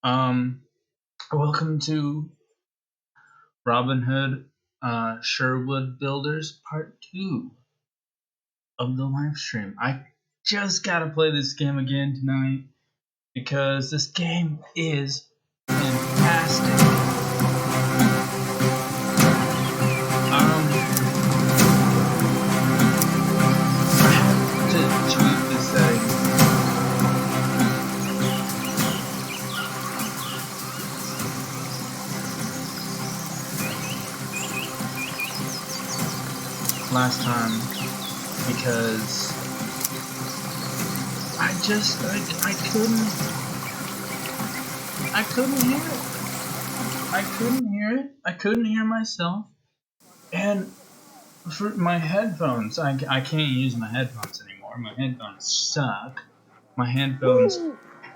Um, Welcome to Robin Hood Sherwood Builders Part 2 of the live stream. I just gotta play this game again tonight because this game is fantastic. I have to tweak the settings. Last time because I couldn't hear it. I couldn't hear myself. And for my headphones, I can't use my headphones anymore. My headphones suck. My headphones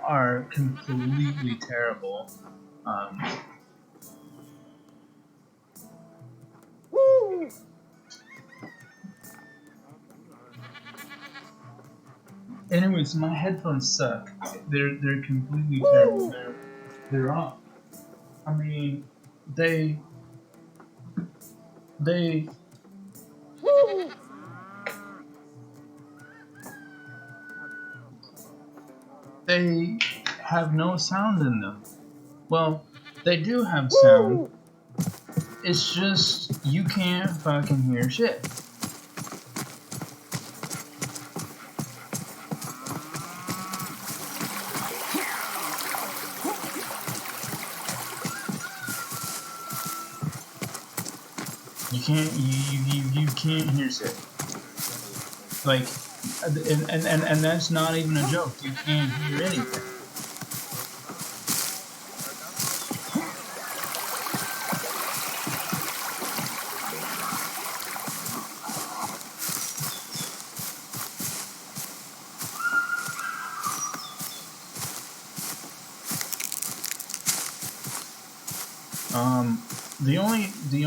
are completely terrible. Anyways, my headphones suck. They're completely terrible. They're off. I mean, they they they have no sound in them. Well, they do have sound. It's just you can't fucking hear shit. You can't hear shit. Like, and that's not even a joke. You can't hear anything. The only the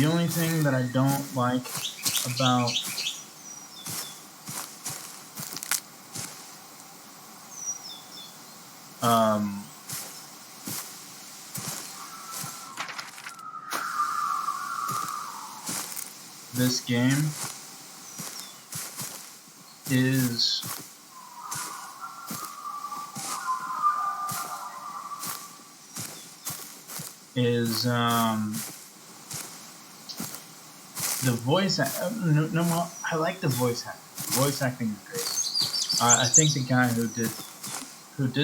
only thing that I don't like about this game is the voice. No, I like the voice acting. The voice acting is great. I think the guy who did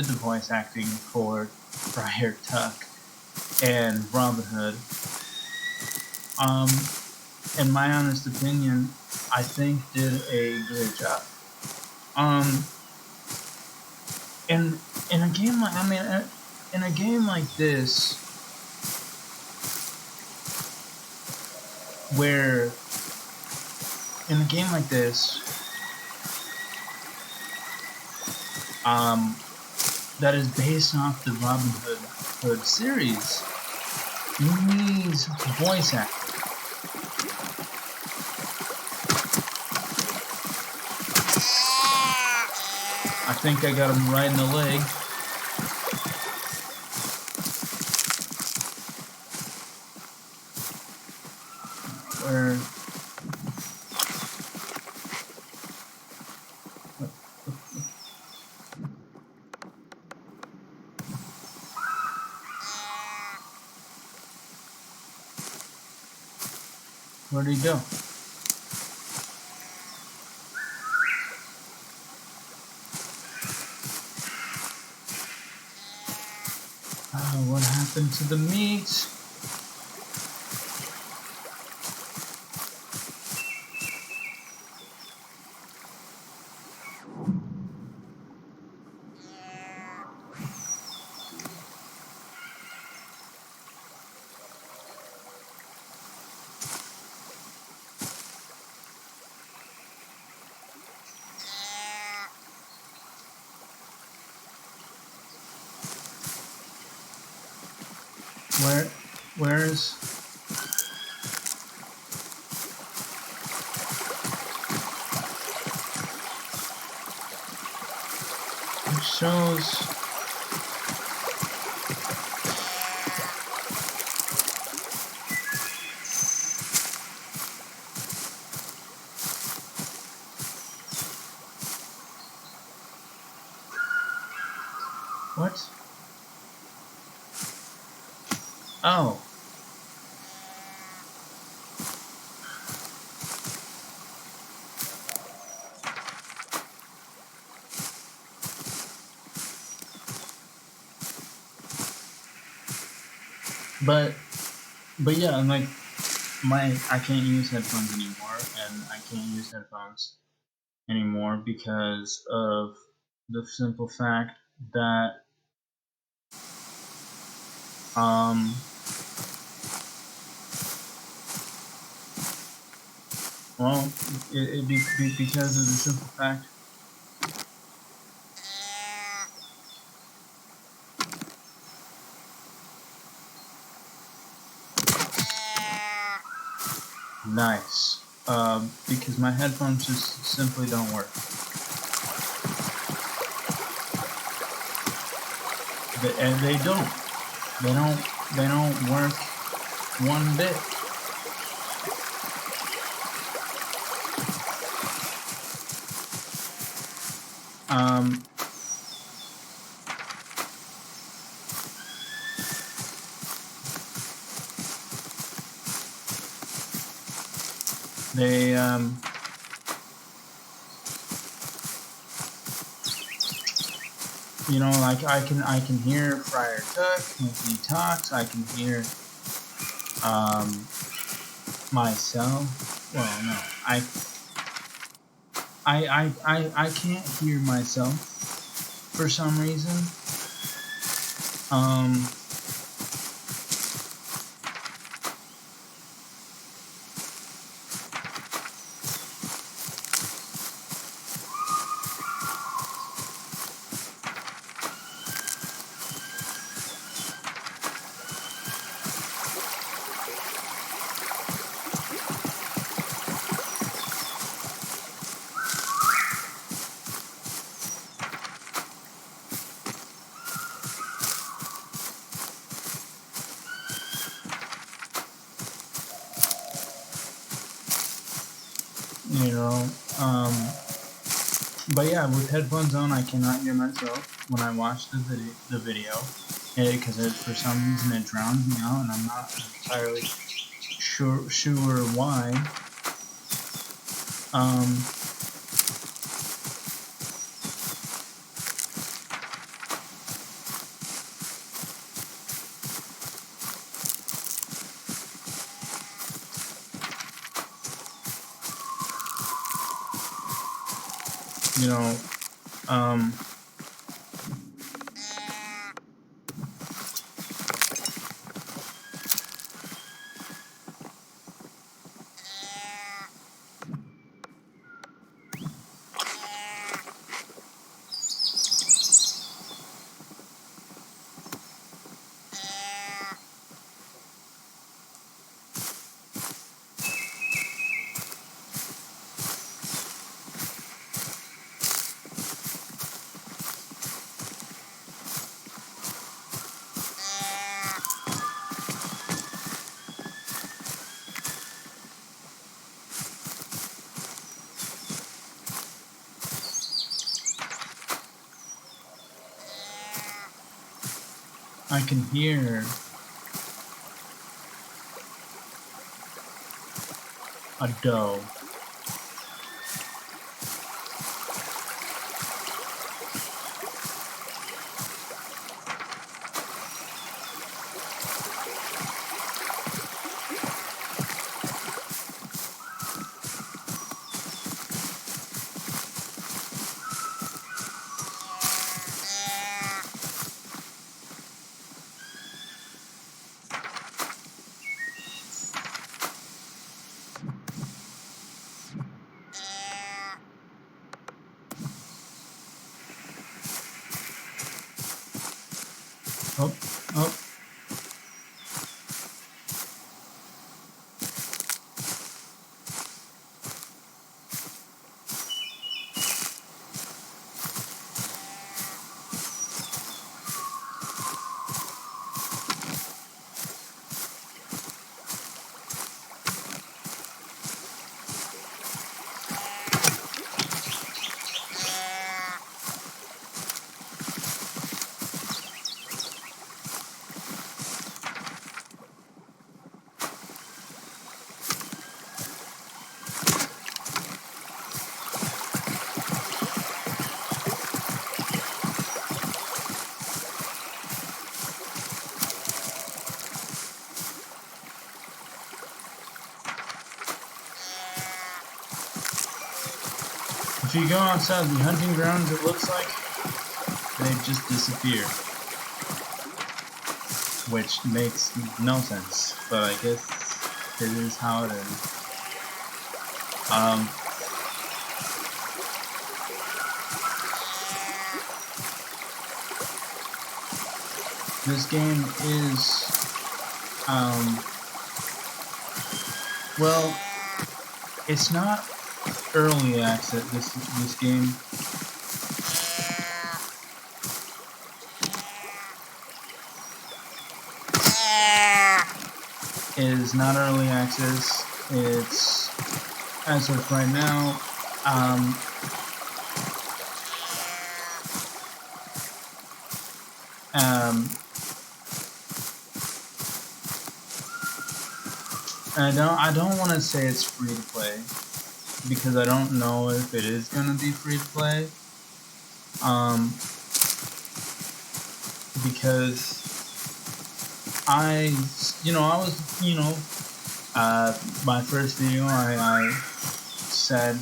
the voice acting for Friar Tuck and Robin Hood, in my honest opinion, I think did a great job. In a game like in a game like this, where in a game like this, that is based off the Robin Hood series, needs voice acting. I think I got him right in the leg. Where'd he go? What happened to the meat? Where's it shows what? Oh. But yeah, like I can't use headphones anymore, and I can't use headphones anymore because of the simple fact that um well because of the simple fact nice because my headphones just simply don't work. And they don't work one bit. Um, they you know, like I can hear Friar Tuck when he talks. I can hear myself. Well, no, I can't hear myself for some reason. Um, you know, um, but yeah, with headphones on, I cannot hear myself when I watch the video, because for some reason it drowns me out, and I'm not entirely sure why. Um, you know, um, I can hear a doe. Oh, oh. If you go outside the hunting grounds, it looks like they just disappear. Which makes no sense, but I guess it is how it is. This game is, well, it's not early access. This game is not early access. It's, as of right now, I don't want to say it's free to play because I don't know if it is gonna be free to play. Because I was, my first video, I said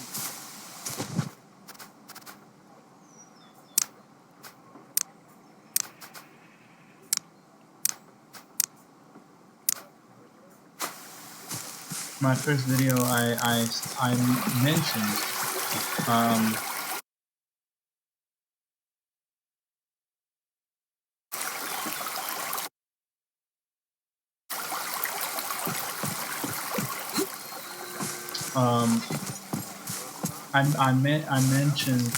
my first video, I mentioned I mentioned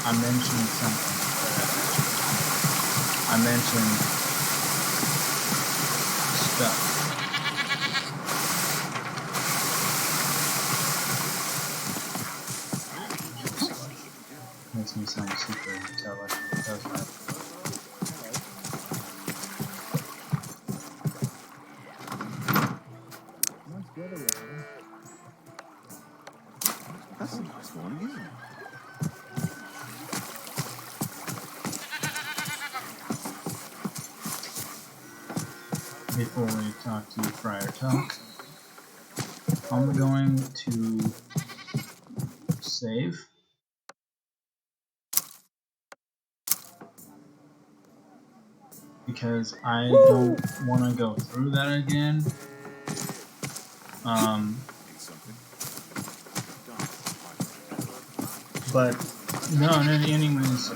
I mentioned something. I mentioned stuff. Makes me sound super intelligent, doesn't it? That's a nice morning, isn't it? Before we talk to Friar Tuck, I'm going to save. Because I don't want to go through that again. But no, anyways,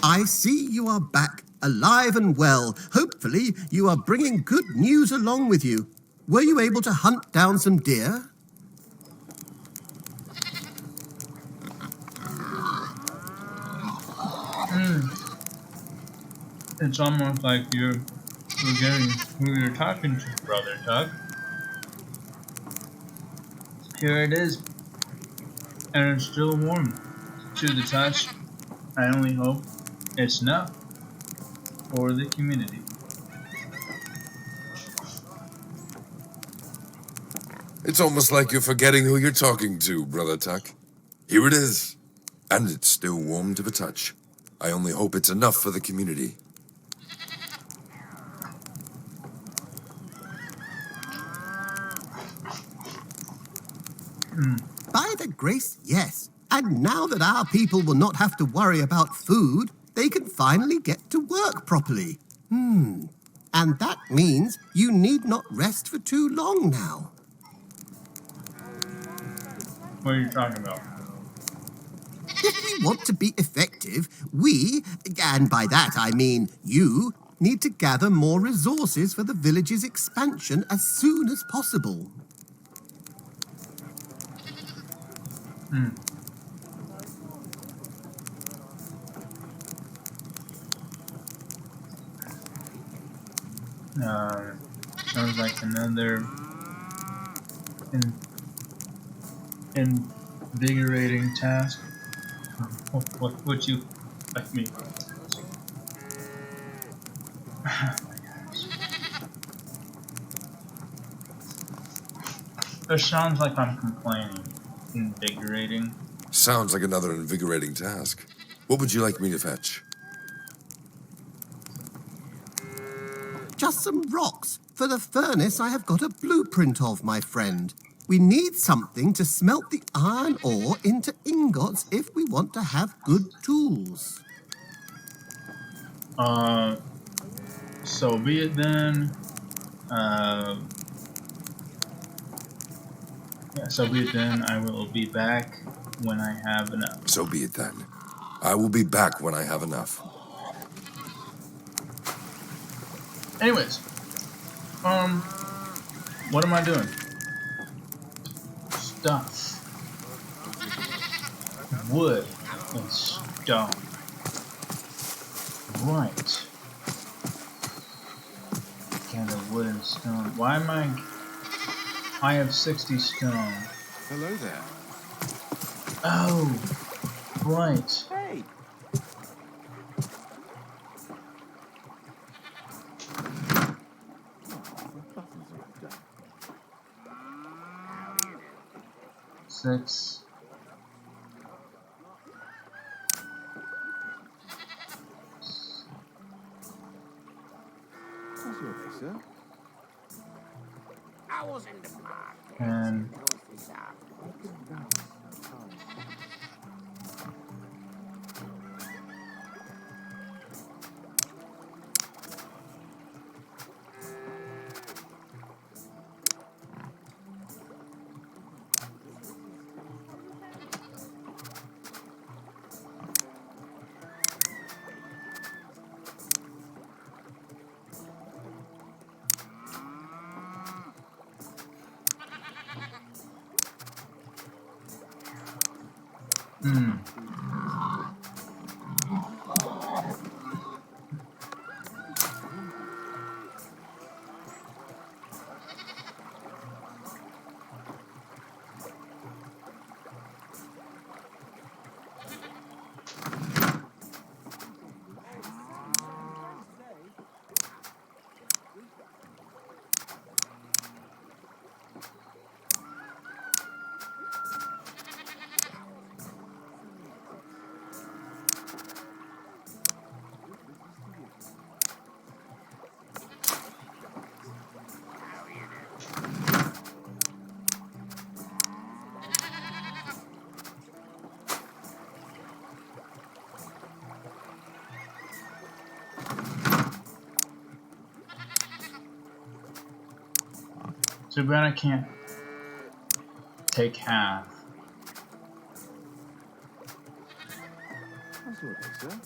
I see you are back, alive and well. Hopefully, you are bringing good news along with you. Were you able to hunt down some deer? it's almost like you're forgetting who you're talking to, Brother Tuck. Here it is, and it's still warm to the touch. I only hope it's enough for the community. It's almost like you're forgetting who you're talking to, Brother Tuck. Here it is. And it's still warm to the touch. I only hope it's enough for the community. By the grace, yes. And now that our people will not have to worry about food, they can finally get to work properly. And that means you need not rest for too long now. What are you talking about? If we want to be effective, we, and by that I mean you, need to gather more resources for the village's expansion as soon as possible. Sounds like another invigorating task. What would you like me? Oh my gosh. It sounds like I'm complaining. Invigorating. Sounds like another invigorating task. What would you like me to fetch? Just some rocks. For the furnace I have got a blueprint of, my friend. We need something to smelt the iron ore into ingots if we want to have good tools. So be it then. Yeah, so be it then. I will be back when I have enough. So be it then. I will be back when I have enough. Anyways, what am I doing? Stuff. Wood and stone. Right. Gather wood and stone. Why am I have 60 stone. Hello there. Oh, right. Hey. 6. How's your day, sir? And too bad I can't take half. How's your day, sir?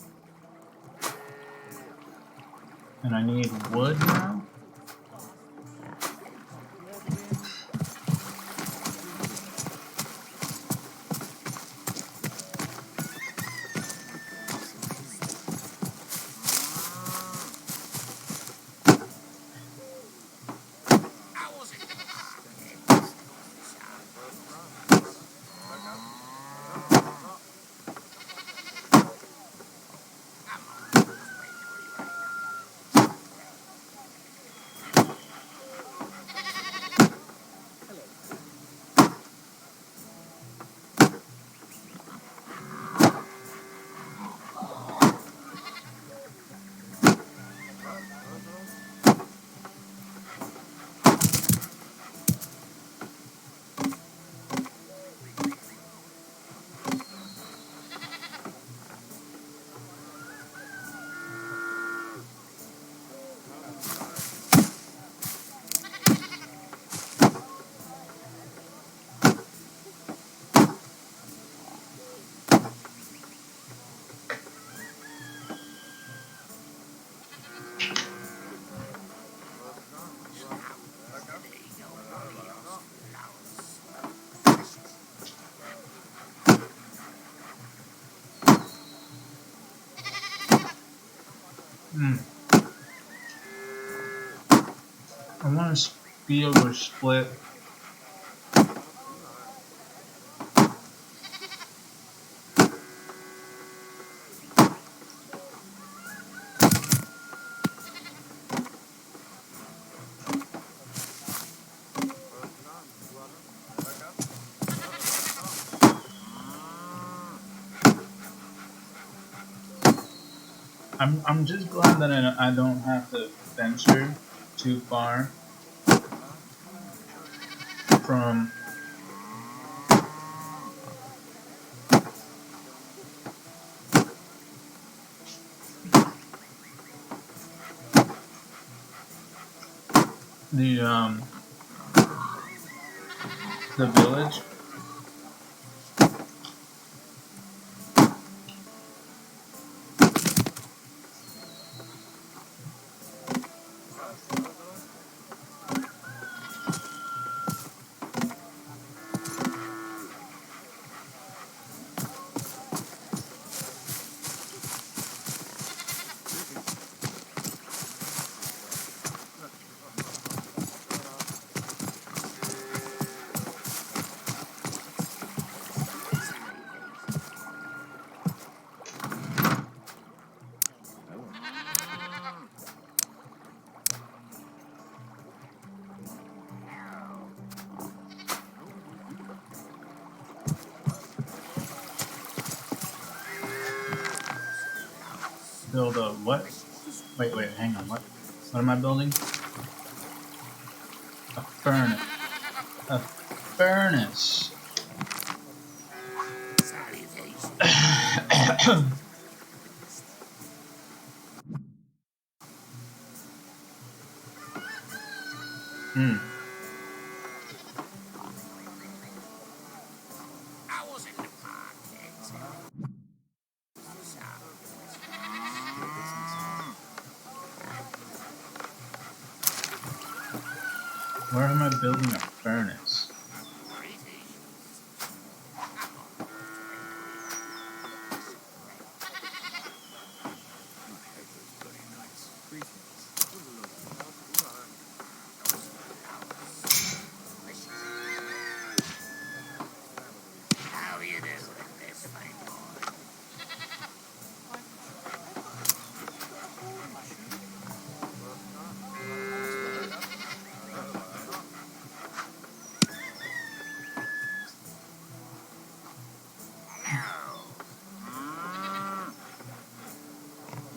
And I need wood now? I want to be able to split. I'm just glad that I don't have to venture too far from the the village. Build a what? Wait, hang on. What am I building? A furnace. A furnace. Hmm. Where am I building a furnace?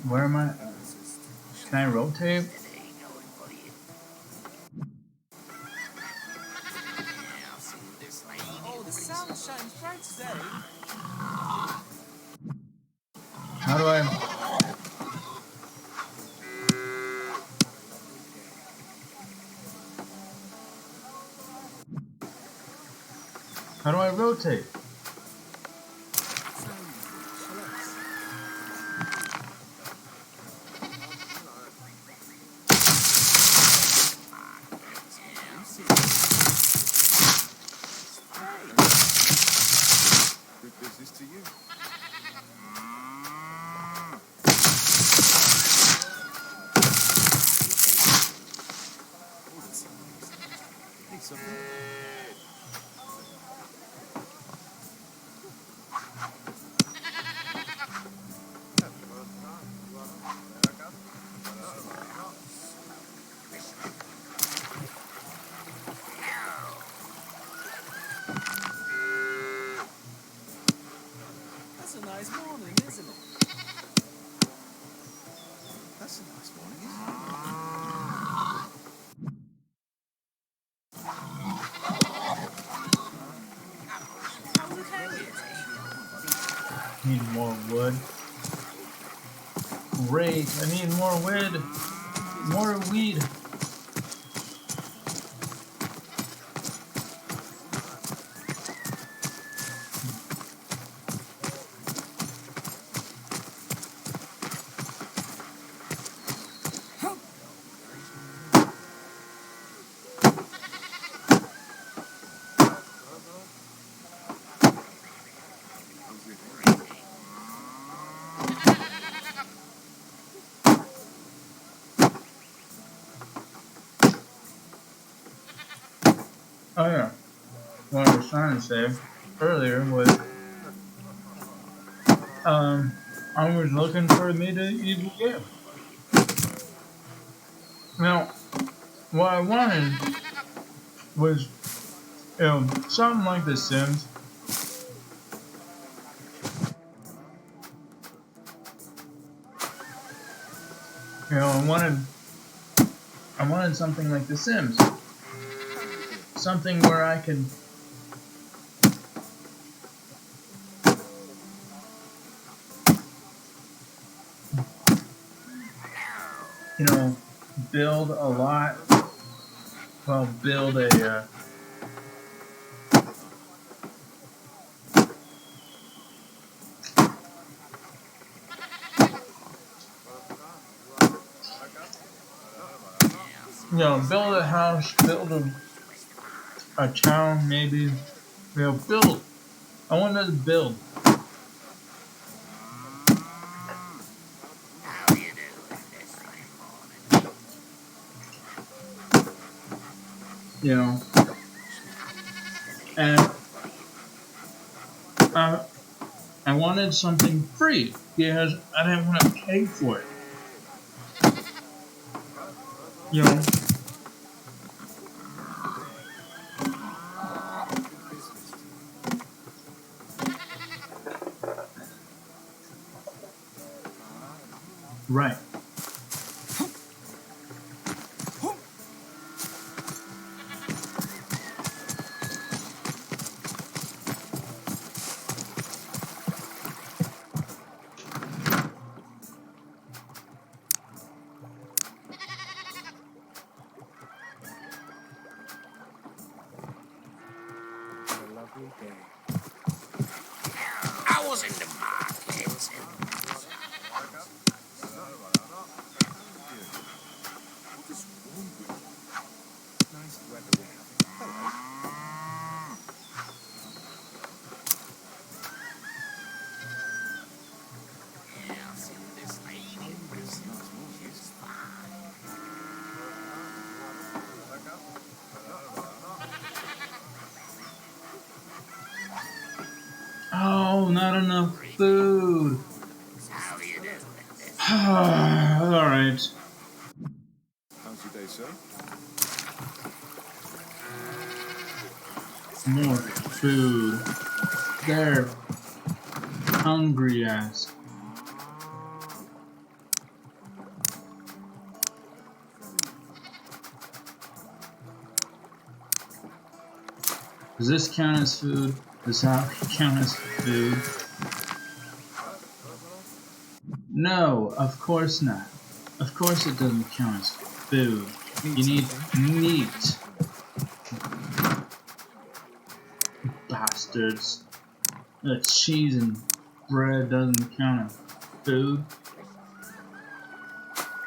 Where am I? Can I rotate? Oh, the sun shines bright today. How do I? How do I rotate? Good business to you. Need something? That's a nice morning, isn't it? That's a nice morning, isn't it? How's it hanging? Need more wood. Great, I need more wood. More weed. Oh yeah. What I was trying to say earlier was, I was looking for a medieval game. Now, what I wanted was, something like The Sims. I wanted something like The Sims, something where I could, build a lot. Well, build a. Build a house, build a town, maybe. Build. I wanted to build. And I wanted something free because I didn't want to pay for it. You know, right. A lovely day. I was in the market. What is wrong with you? Nice weather we're having. Hello. Yeah, I've seen this lady. This nice morning is Oh, not enough food. How you doing? All right. how's your day, sir? More food. They're hungry ass. Does this count as food? Does that count as food? No, of course not. Of course it doesn't count as food. You need meat. Bastards. Cheese and bread doesn't count as food.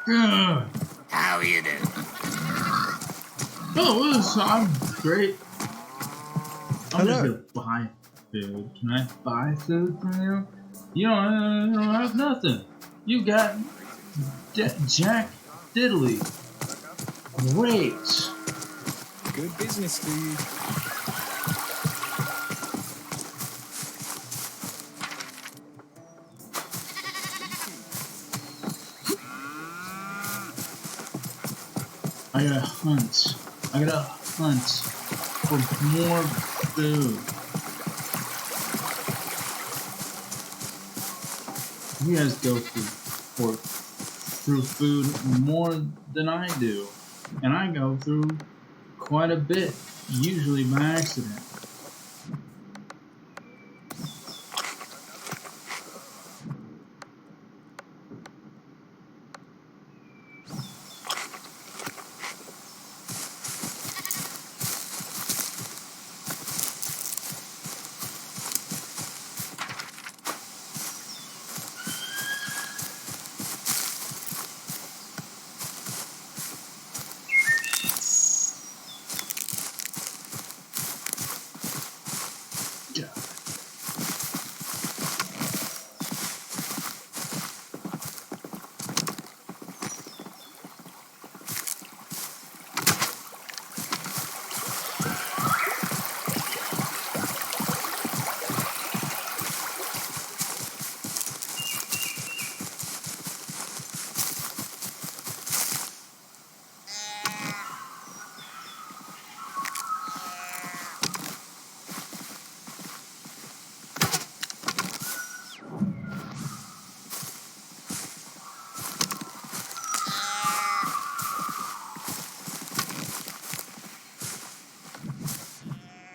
Ugh. How you doing? Oh, I'm great. I'm just Hello. gonna buy food. Can I buy food from you? You don't have nothing. You got Jack Diddley. Great. Good business to you. I gotta hunt. I gotta hunt for more food. You guys go through food more than I do, and I go through quite a bit, usually by accident.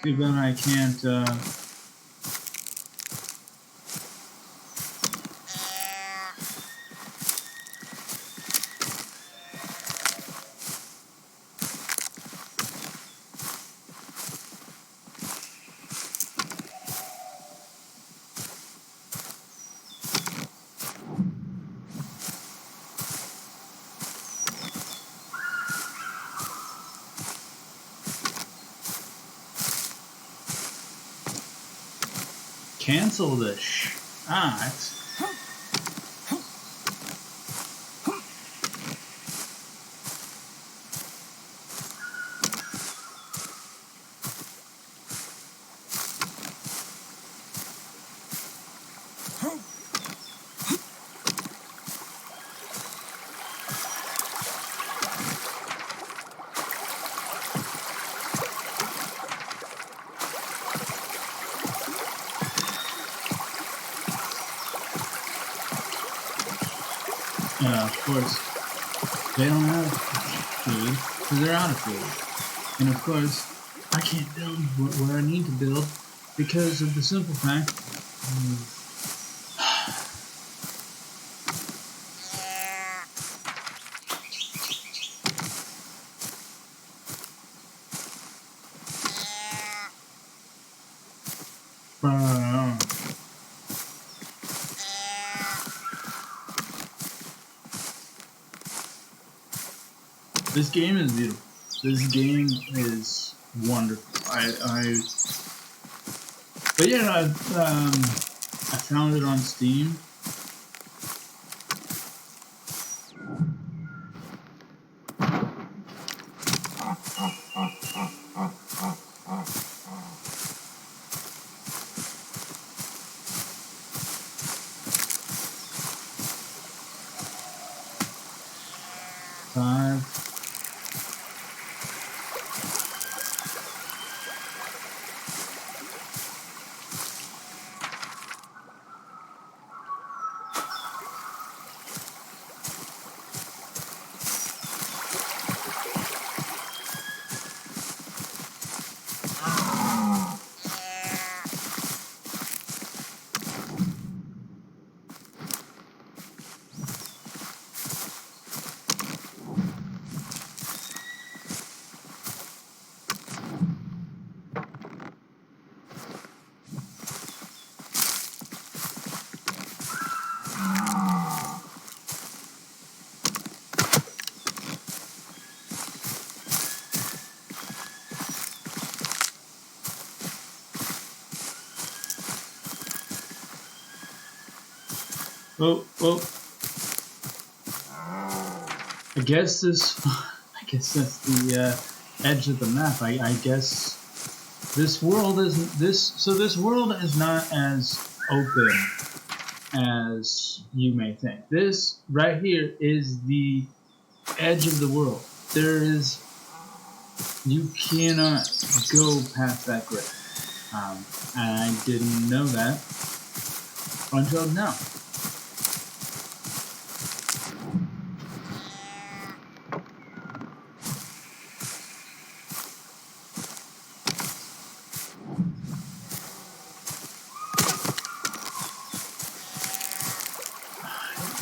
Too bad I can't. Cancel the shot. Of course, they don't have food because they're out of food. And of course, I can't build where I need to build because of the simple fact. This game is beautiful. This game is wonderful. But yeah, I found it on Steam. Five. Oh, oh. I guess that's the edge of the map. I guess this world isn't this world is not as open as you may think. This right here is the edge of the world. You cannot go past that grid. And I didn't know that until now.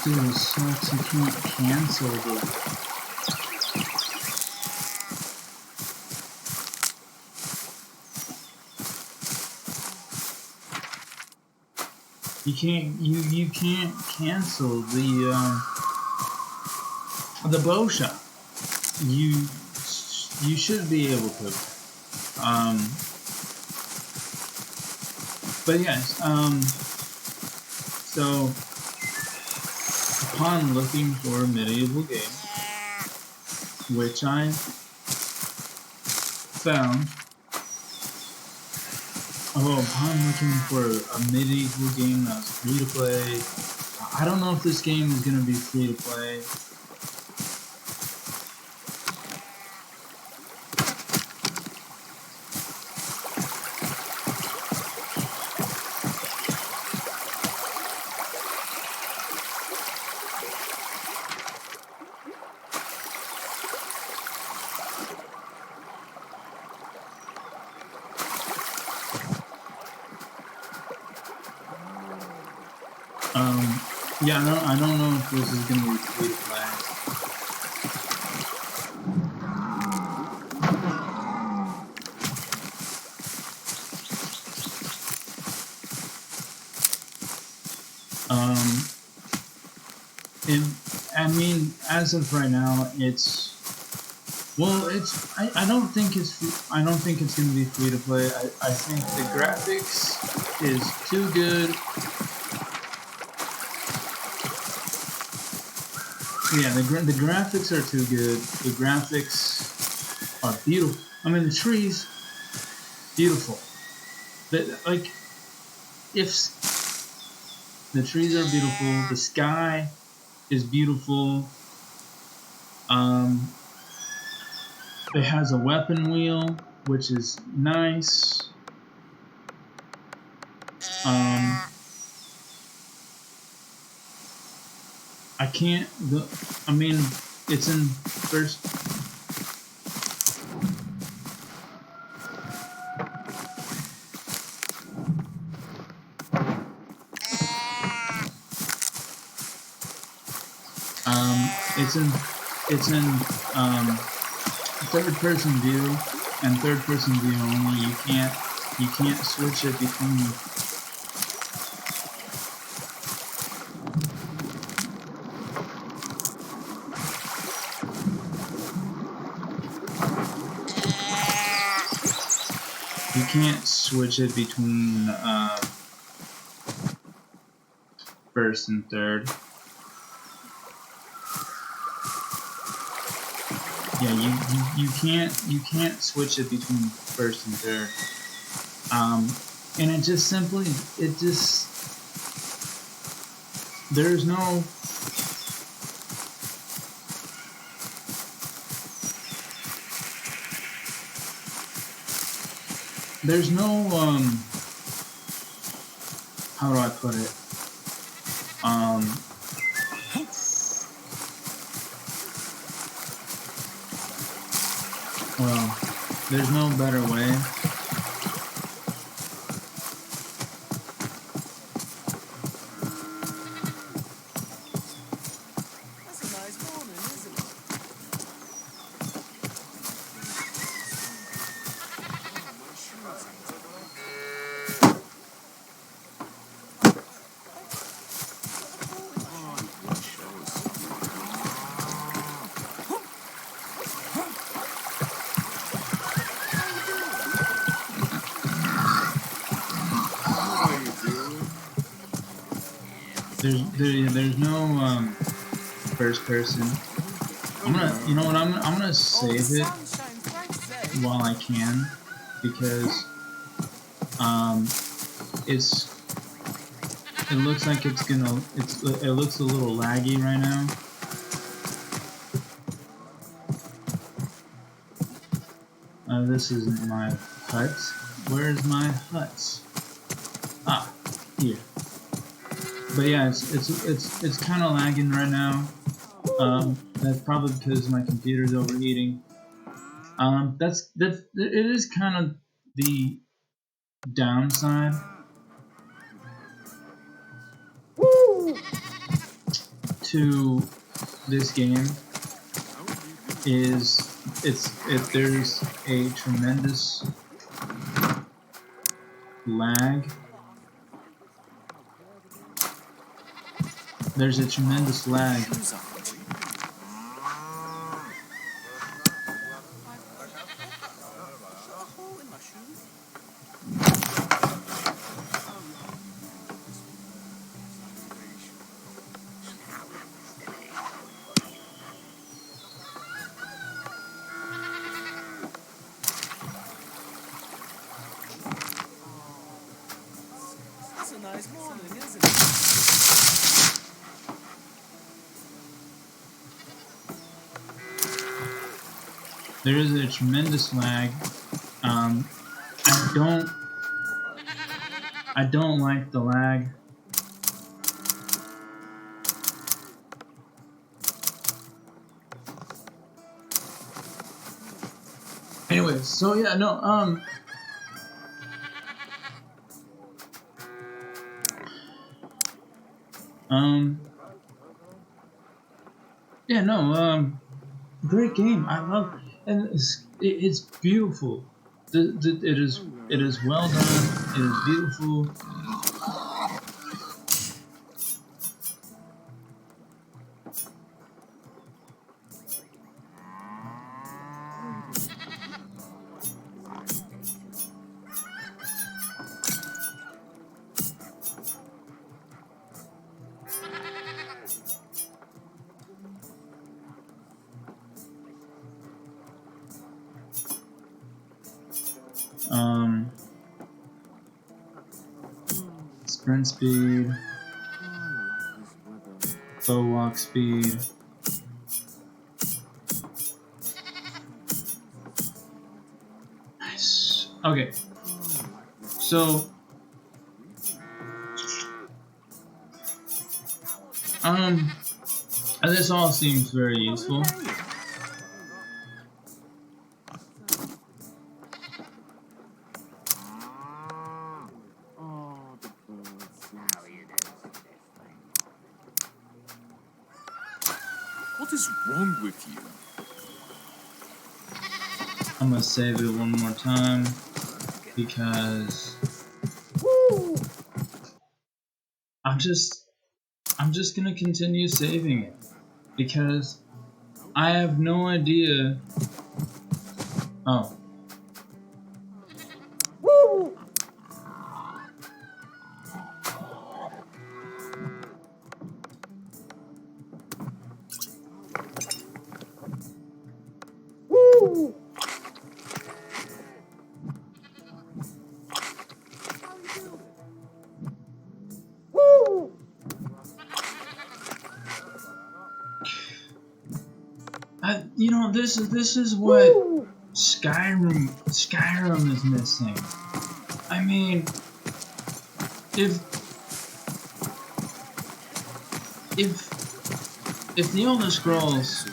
Dude, it sucks you can't cancel the... You can't cancel the bow shot. You should be able to. But yes, so upon looking for a medieval game, which I found, upon looking for a medieval game that was free to play, I don't know if this game is going to be free to play. Yeah, I don't know if this is gonna be free to play. I mean, as of right now, it's well, I don't think I don't think it's gonna be free to play. I think the graphics is too good. Yeah, the graphics are too good. The graphics are beautiful. I mean, the trees, beautiful. Like, if the trees are beautiful, the sky is beautiful. It has a weapon wheel, which is nice. Um, I can't. I mean, it's in first. It's in. It's in third person view, and third person view only. You can't switch it between. You can't switch it between first and third. Yeah, you can't switch it between first and third. And it just simply there's no how do I put it? Well, there's no better way. That's a nice morning, isn't it? There's no first person. You know what, I'm gonna Oh, the save it sun shines bright today. while I can, because it's it looks like it looks a little laggy right now. This isn't my hut. Where's my hut? Ah, here. But yeah, it's kind of lagging right now. That's probably because my computer's overheating. That's it is kind of the downside to this game is there's a tremendous lag. There's a tremendous lag. Shoes aren't you? Shut a hole in my shoe. That's a nice morning, isn't it? There is a tremendous lag. I don't like the lag. Anyways, so yeah, no, Um, yeah, no, great game. I love, and it's beautiful. It is well done. It is beautiful. Um, sprint speed, bow walk speed. Nice. Okay, so this all seems very useful. What is wrong with you? I'm gonna save it one more time because I'm just gonna continue saving it because I have no idea. Oh, this is what Skyrim is missing. I mean, if the Elder Scrolls,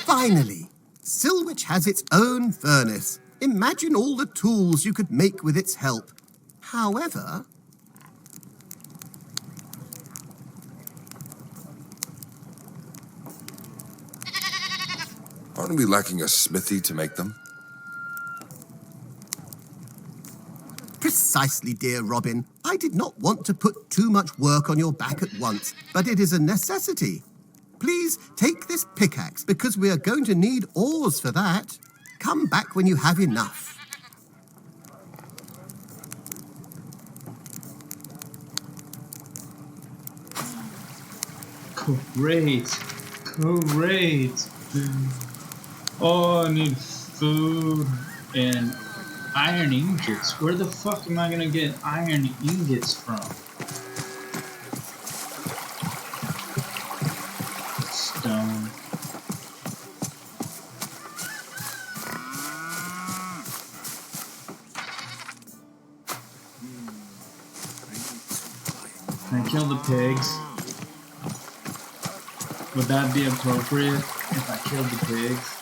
Finally, Silwich has its own furnace. Imagine all the tools you could make with its help. However, Aren't we lacking a smithy to make them? precisely, dear Robin, I did not want to put too much work on your back at once, but it is a necessity. Please take this pickaxe because we are going to need ores for that. Come back when you have enough. great. Oh, I need food and iron ingots. Where the fuck am I gonna get iron ingots from? Stone. Can I kill the pigs? Would that be appropriate if I killed the pigs?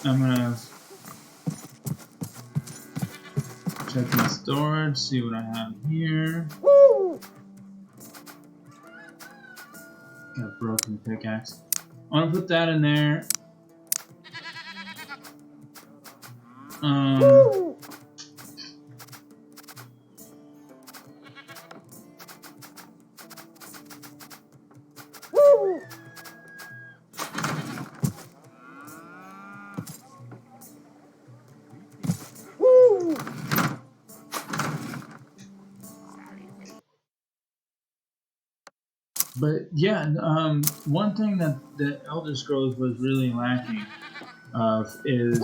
I'm gonna check my storage, see what I have here. Got a broken pickaxe. I want to put that in there. But yeah, one thing that the Elder Scrolls was really lacking of is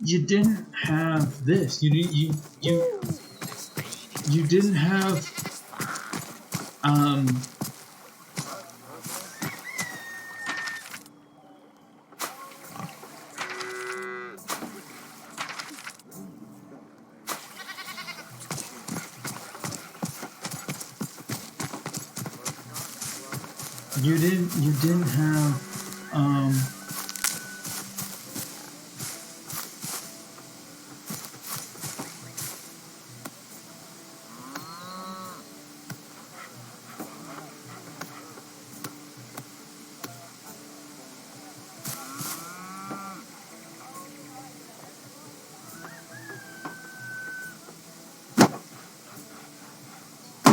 you didn't have this. You didn't have um You didn't have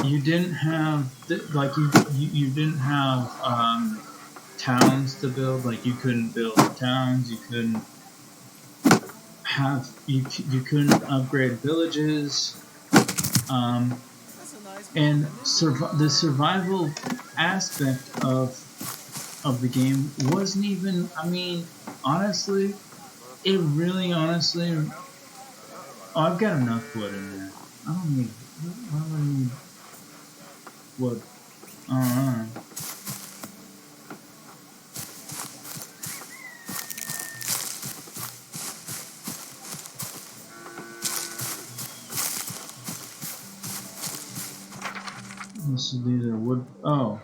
you didn't have like you didn't have towns to build. Like you couldn't build towns. You couldn't have you couldn't upgrade villages. That's a nice And morning, isn't it? the survival aspect of the game wasn't even. I mean, honestly, it really honestly. Oh, I've got enough wood in there. I don't need. Why do I need wood? Alright. This is either wood. Oh.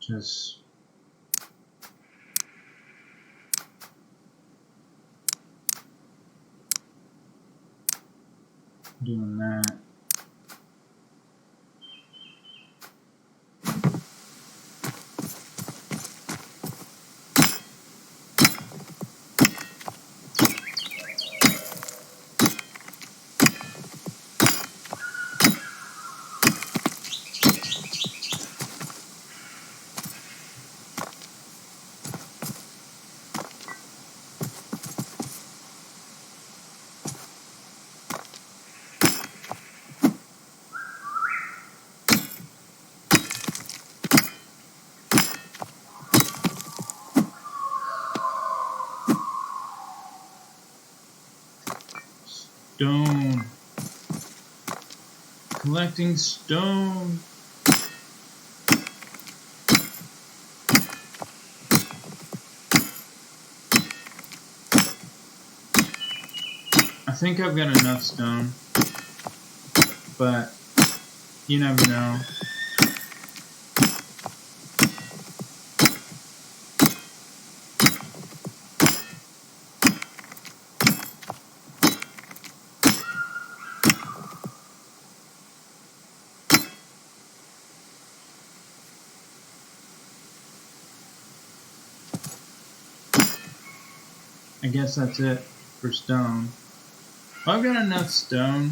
Just doing that. Stone. Collecting stone. I think I've got enough stone, but you never know. I guess that's it for stone. I've got enough stone.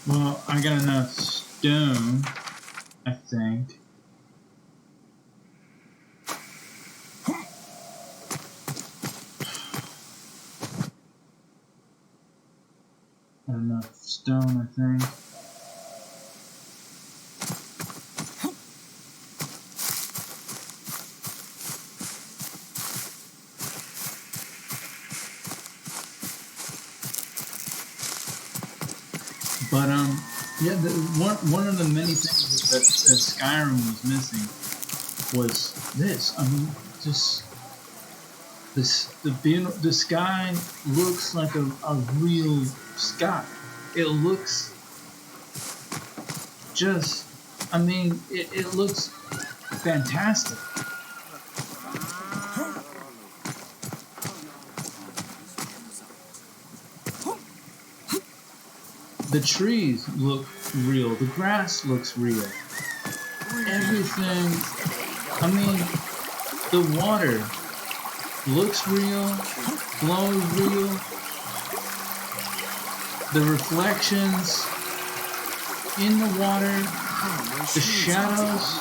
Well, I got enough stone, I think. Got enough stone, I think. But yeah, one of the many things that Skyrim was missing was this. I mean, just the sky looks like a real sky. It looks just, I mean, it looks fantastic. The trees look real. The grass looks real. Everything, I mean, the water looks real, flows real. The reflections in the water, the shadows.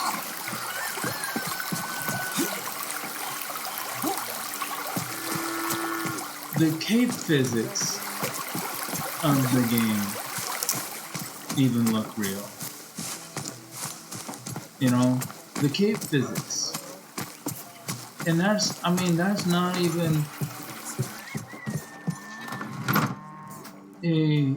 The cave physics of the game even look real. You know, the cave physics. And that's, I mean, that's not even a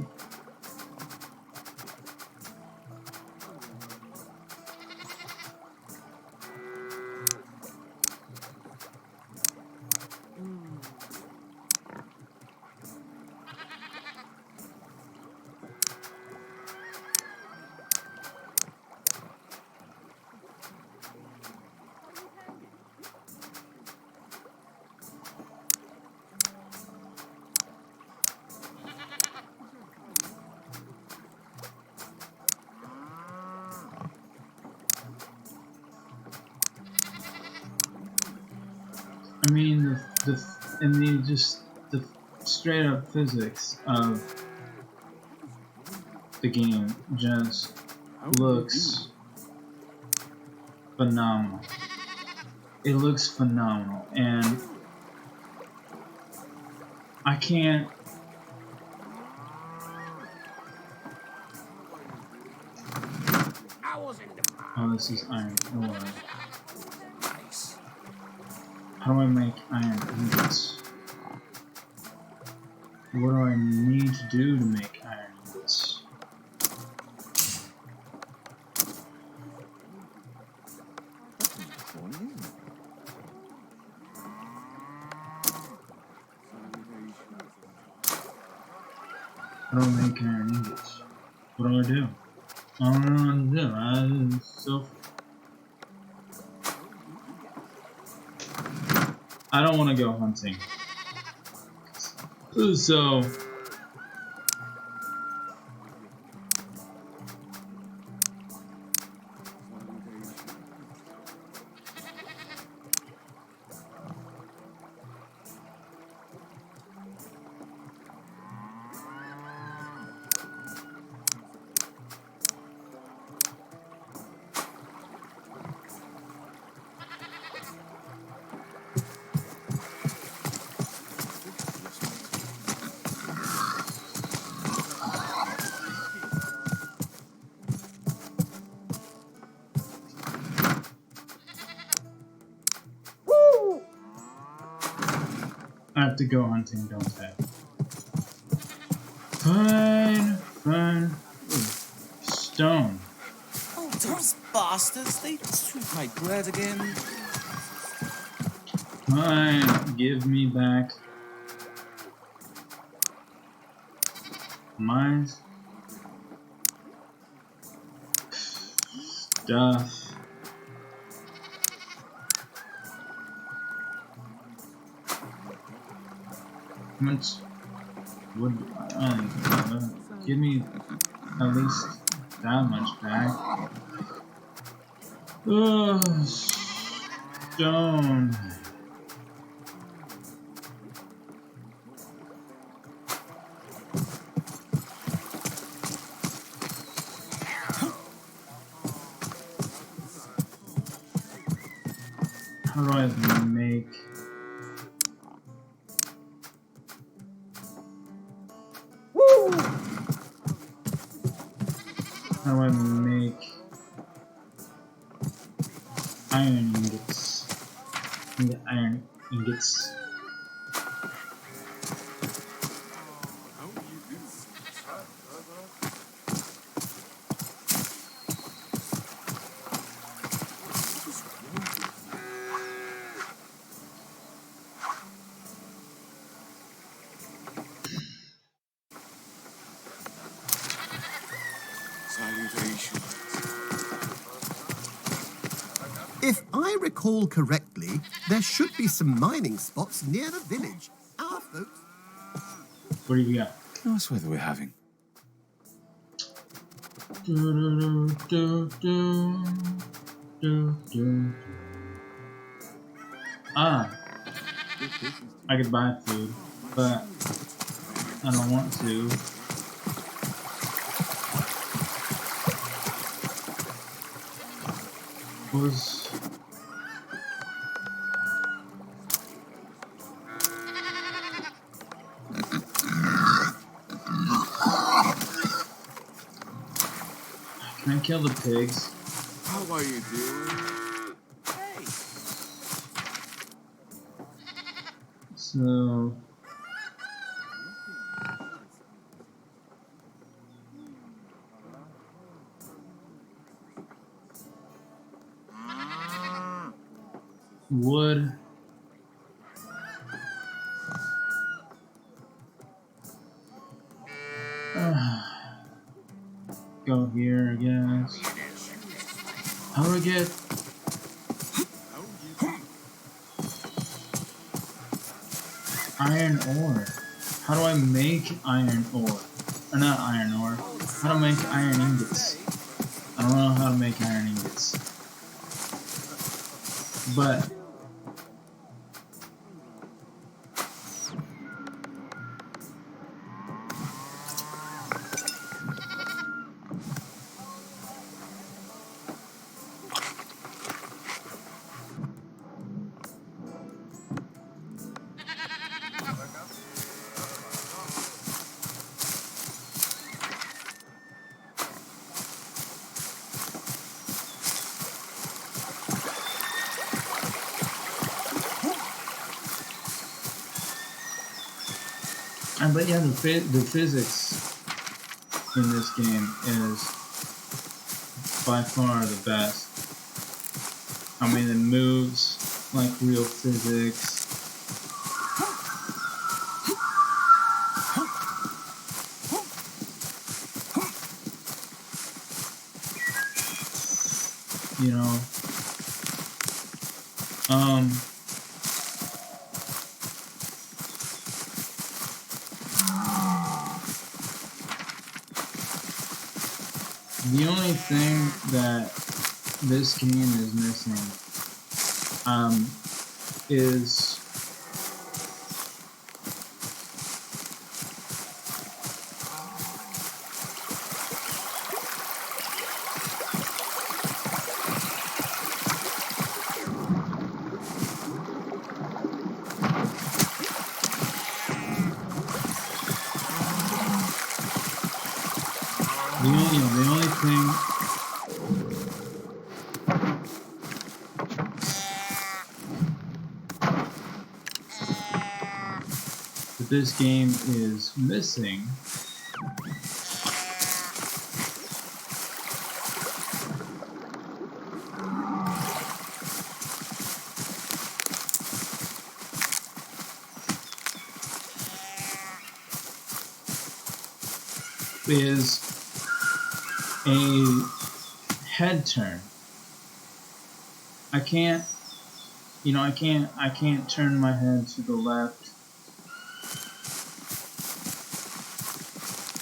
I mean, the straight up physics of the game just looks phenomenal. It looks phenomenal, and I can't. I was in the Oh, this is iron ore. nice. How do I make iron ingots? What do I need to do to make iron ingots? How do I make iron ingots? What do I do? I don't know what to do. I don't want to go hunting. So I have to go hunting, don't I? Fine. Ooh, stone. Oh, those bastards, they took my bread again. Fine, give me back my stuff. How much would give me at least that much back? Oh, stone. How do I make? How do I make iron ingots? The iron ingots. Salutations. If I recall correctly, there should be some mining spots near the village. Our folks... What do you got? Nice weather we're having. Ah, I could buy food, but I don't want to. Was can I kill the pigs? How are you doing? Hey, So wood. Go here, I guess. How do I get? Iron ore. How do I make iron ore? Or not iron ore. How to make iron ingots? I don't know how to make iron ingots. But but yeah, the physics in this game is by far the best. I mean, it moves like real physics. You know, the only thing that this game is missing, is the only thing that this game is missing is a head turn. I can't turn my head to the left.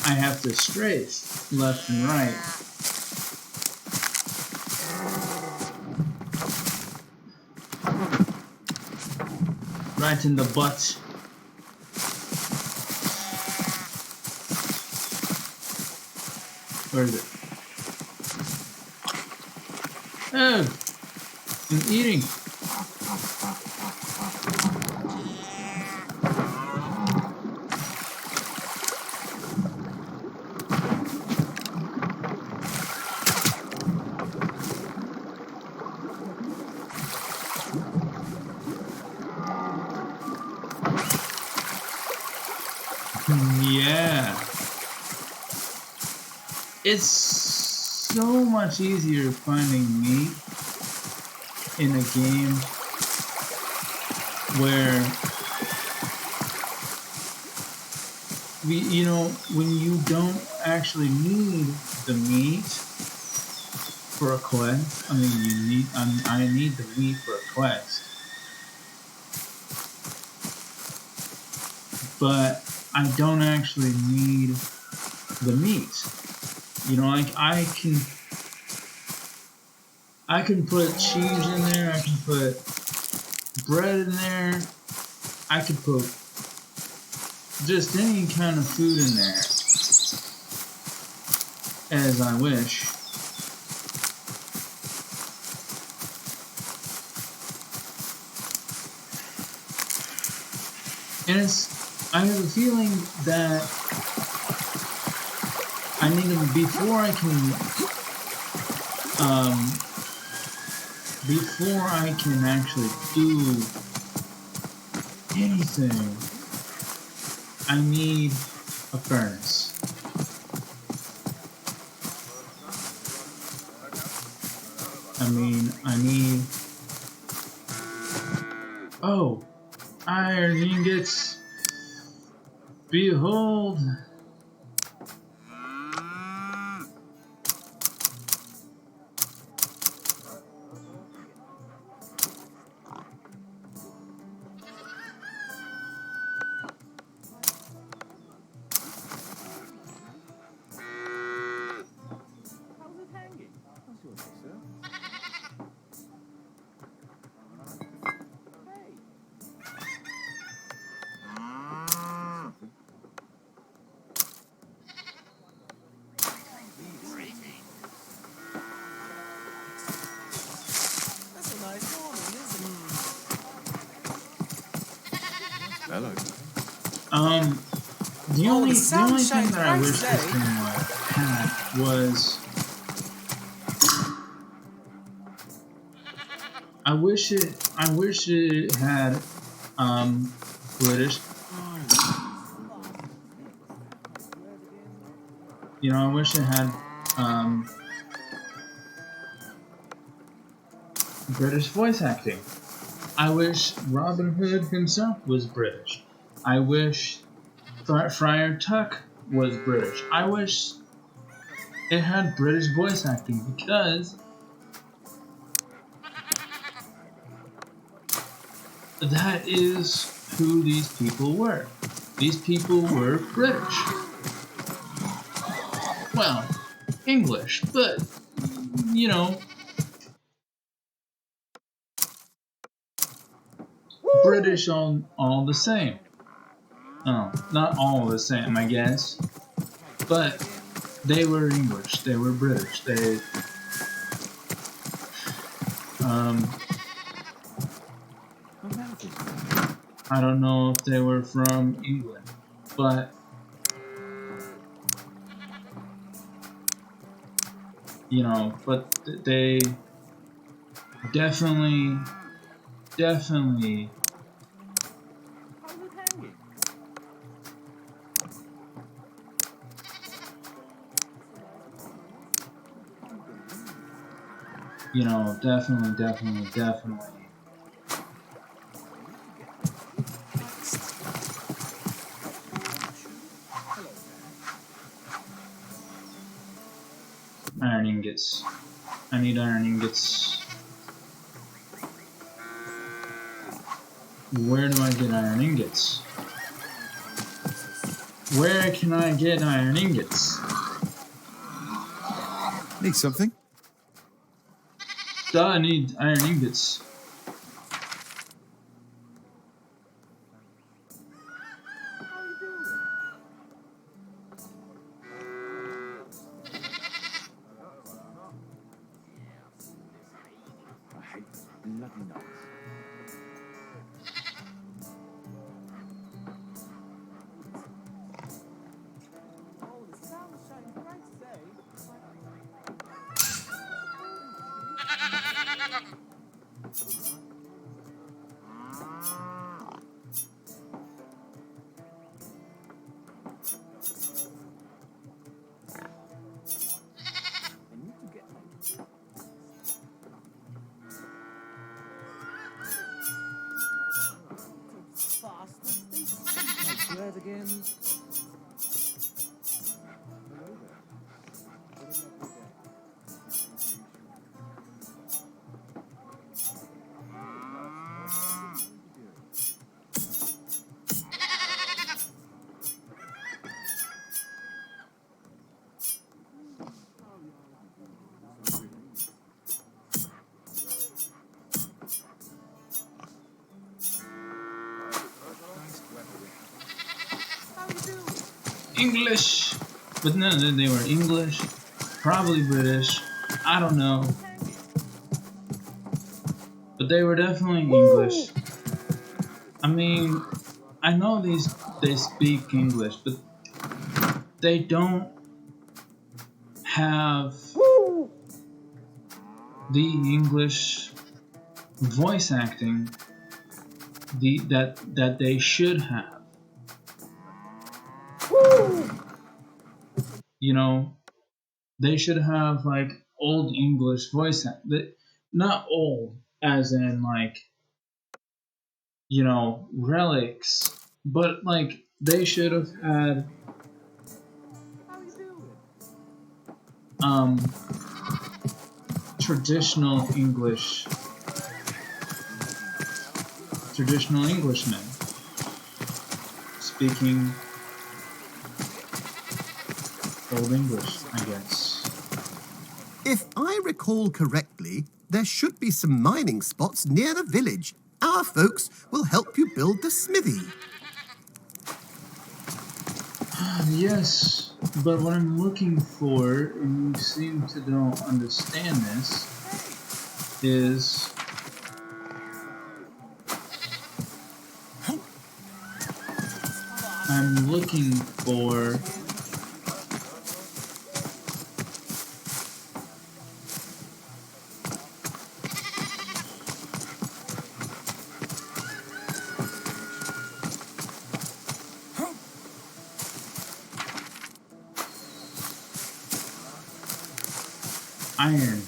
I have to strafe left and right. Right in the butt. Where is it? Oh, I'm eating. Yeah. It's so much easier finding meat in a game where when you don't actually need the meat for a quest. I mean, I need the meat for a quest, but I don't actually need the meat. You know, like I can put cheese in there. I can put bread in there. I could put just any kind of food in there as I wish. And I have a feeling that I need them before I can actually do anything. I need a furnace. I need. Oh, iron ingots. Behold. How's it hanging? How's your day, sir? Hey, that's a nice morning, isn't it? Hello. The Oh, only the sun thing shines that I bright wish this today. game had was I wish it had British. You know, I wish it had British voice acting. I wish Robin Hood himself was British. I wish Friar Tuck was British. I wish it had British voice acting because that is who these people were. These people were British. Well, English, but you know, British all the same. Oh, not all the same, I guess, but they were English. They were British. Um, I don't know if they were from England, but you know, but they definitely, definitely, How's it hanging? you know, definitely iron ingots. I need iron ingots. Where do I get iron ingots? Where can I get iron ingots? Need something? Duh, I need iron ingots. I hate this bloody nuts. Oh, the sun shines bright today. English, but no, they were English, probably British. I don't know, but they were definitely English. I mean, I know they speak English, but they don't have the English voice acting that they should have. You know, they should have like old English voice not old as in like, you know, relics, but like they should have had um traditional English traditional Englishmen speaking old English, I guess. If I recall correctly, there should be some mining spots near the village. Our folks will help you build the smithy. Yes, but what I'm looking for, and you seem to don't understand this, is I'm looking for iron.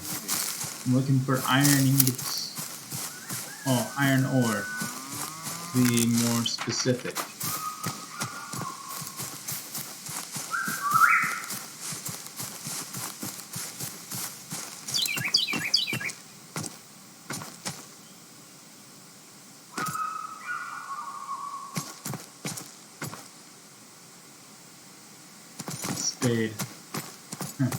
I'm looking for iron ingots. Oh, iron ore, to be more specific. Spade. Huh.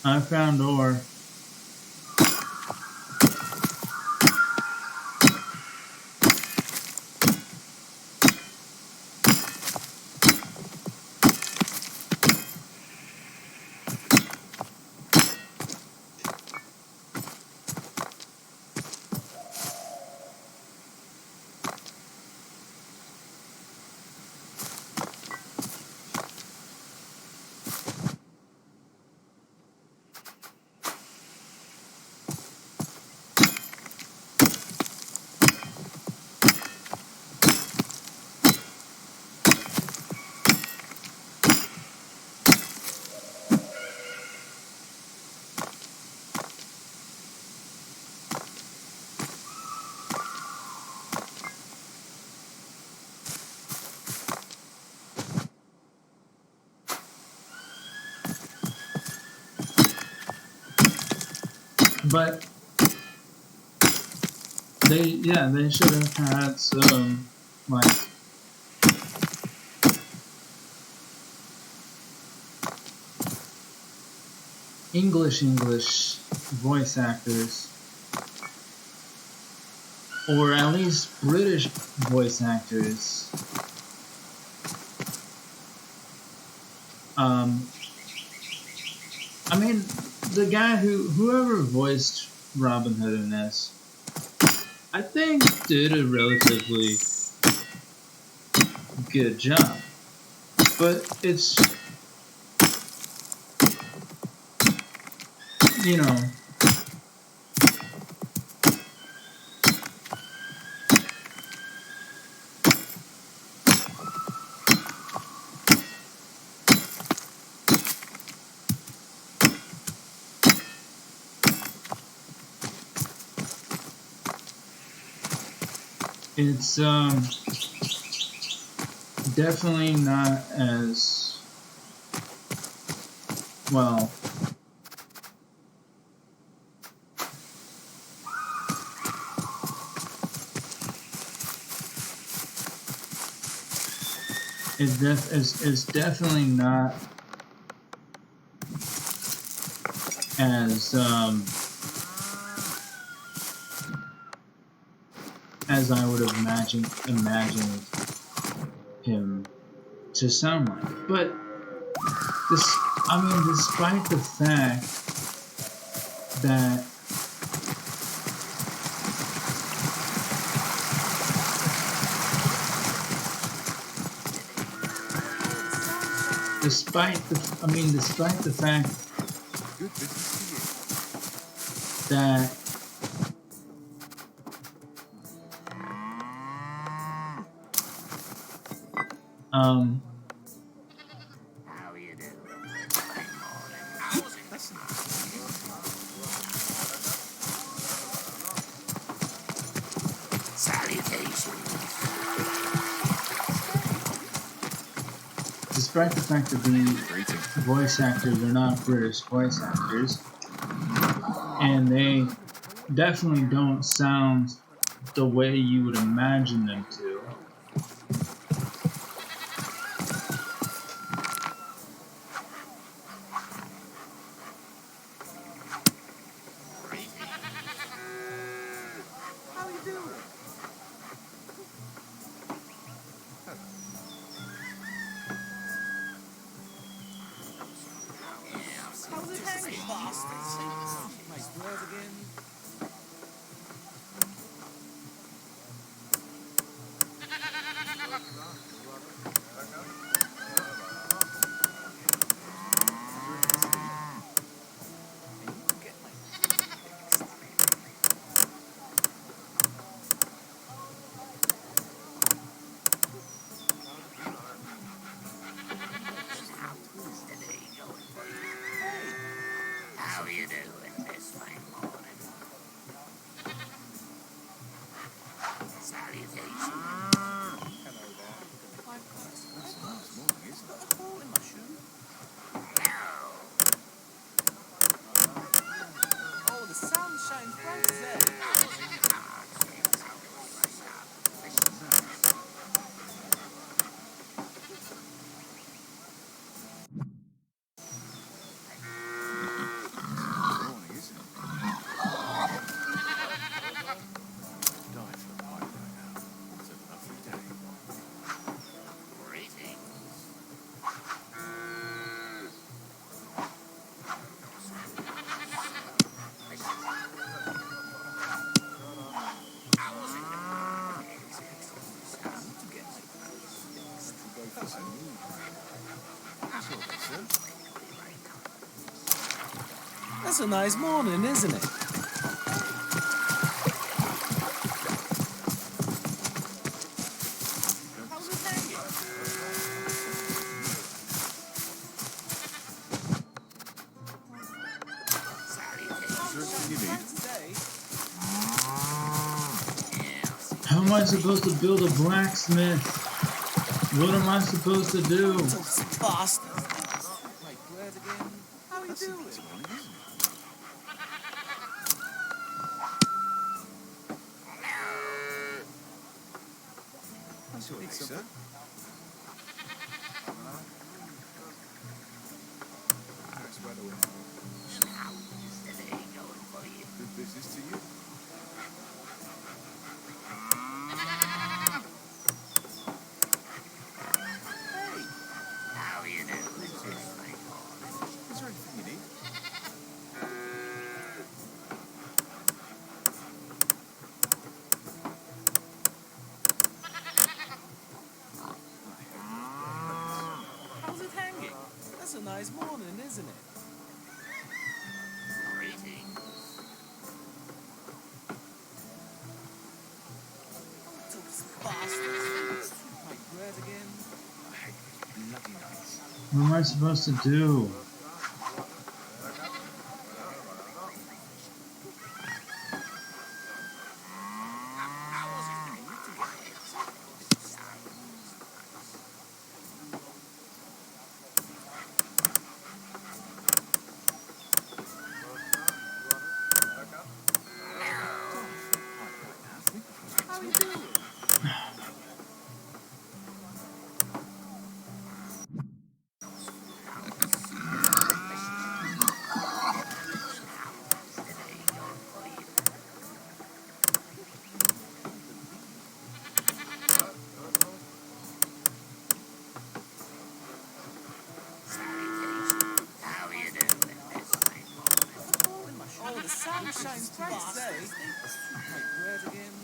I found ore. But they should have had some like English voice actors, or at least British voice actors. I mean, the guy whoever voiced Robin Hood in this, I think did a relatively good job. But it's, you know, it's definitely not as well. It's definitely not as I would have imagined him to sound like. But this, I mean, despite the fact that despite the fact Good business to that um How you doing? you. That's Salutations. despite the fact that the greeting. voice actors are not British voice actors, and they definitely don't sound the way you would imagine them to. How you doing? How's it hanging, bastards? Nice word again. How you doing this fine morning? Salutations. Got a hole in my shoe. Oh, the sun shines bright as ever. Morning, isn't it? Die for a pipe right now. It's a lovely day. Greetings. That's a need. That's all right, sir. That's a nice morning, isn't it? How's it hanging? Search you need. Today. How am I supposed to build a blacksmith? What am I supposed to do? Those bastards. Right, word again. How you doing? This morning, isn't it? That's all right, sir. Nice weather. Good business to you. How you doing this fine morning? Is there anything you need? How's it hanging? That's a nice morning, isn't it? Greetings. Those bastards. My bread again. I hate these bloody nights. What am I supposed to do? How was it going to get it? How you doing? How you doing this fine morning? Oh, the sun shines bright today. My bread again.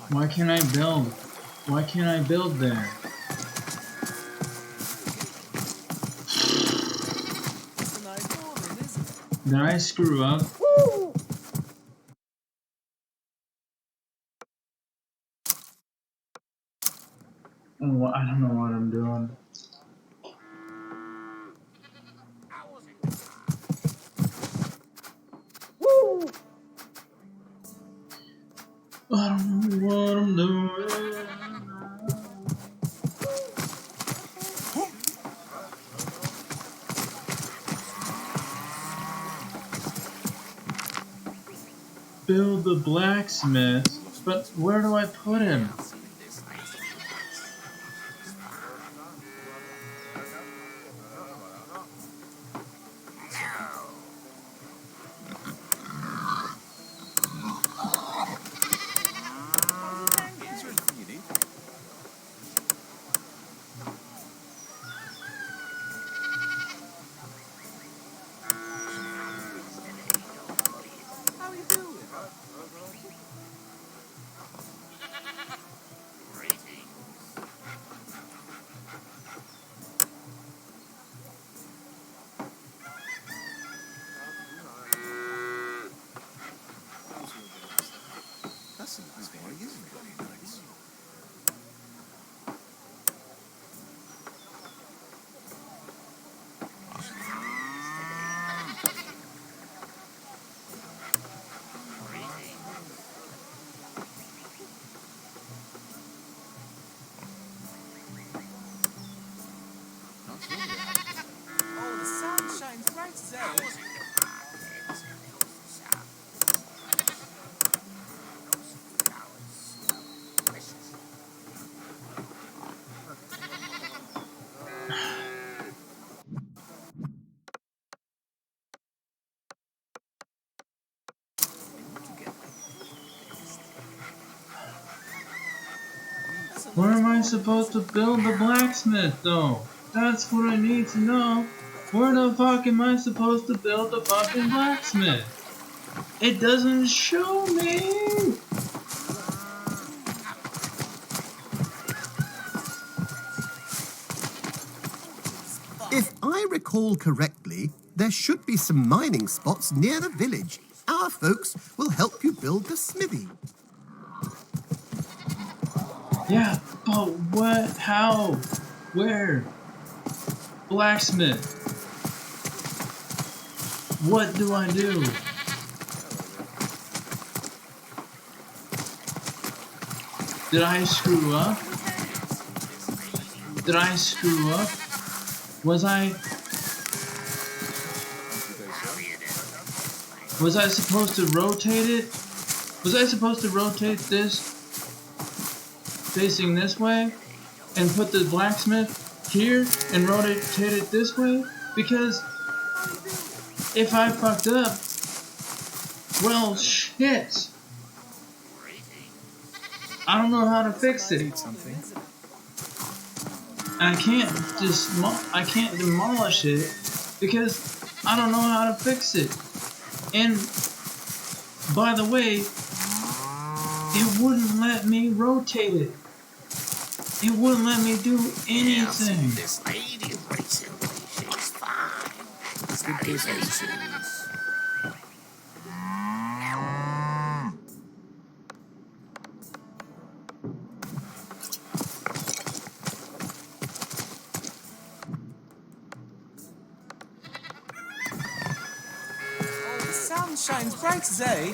Why can't I build? Why can't I build there? It's a nice morning, isn't it? Did I screw up? Oh, I don't know what I'm doing. How was it? I don't know what I'm doing. Build the blacksmith, but where do I put him? How's it hanging? Is there anything you need? How you doing? Greetings. That's a nice morning, isn't it? Bloody nights. Nice morning. Oh, the sun shines bright today. That's a Where nice am I morning, supposed to isn't it? build the blacksmith though? That's what I need to know. Where the fuck am I supposed to build the fucking blacksmith? It doesn't show me. If I recall correctly, there should be some mining spots near the village. Our folks will help you build the smithy. Yeah, but what? How? Where? Blacksmith. What do I do? Did I screw up? Did I screw up? Was I supposed to rotate it? Was I supposed to rotate this facing this way and put the blacksmith here and rotate it this way? Because if I fucked up, well, shit. I don't know how to fix it. Something. And I can't demolish it because I don't know how to fix it. And by the way, it wouldn't let me rotate it. It wouldn't let me do Yes, anything. this lady recently, she's fine. Salutations. The sun shines bright today.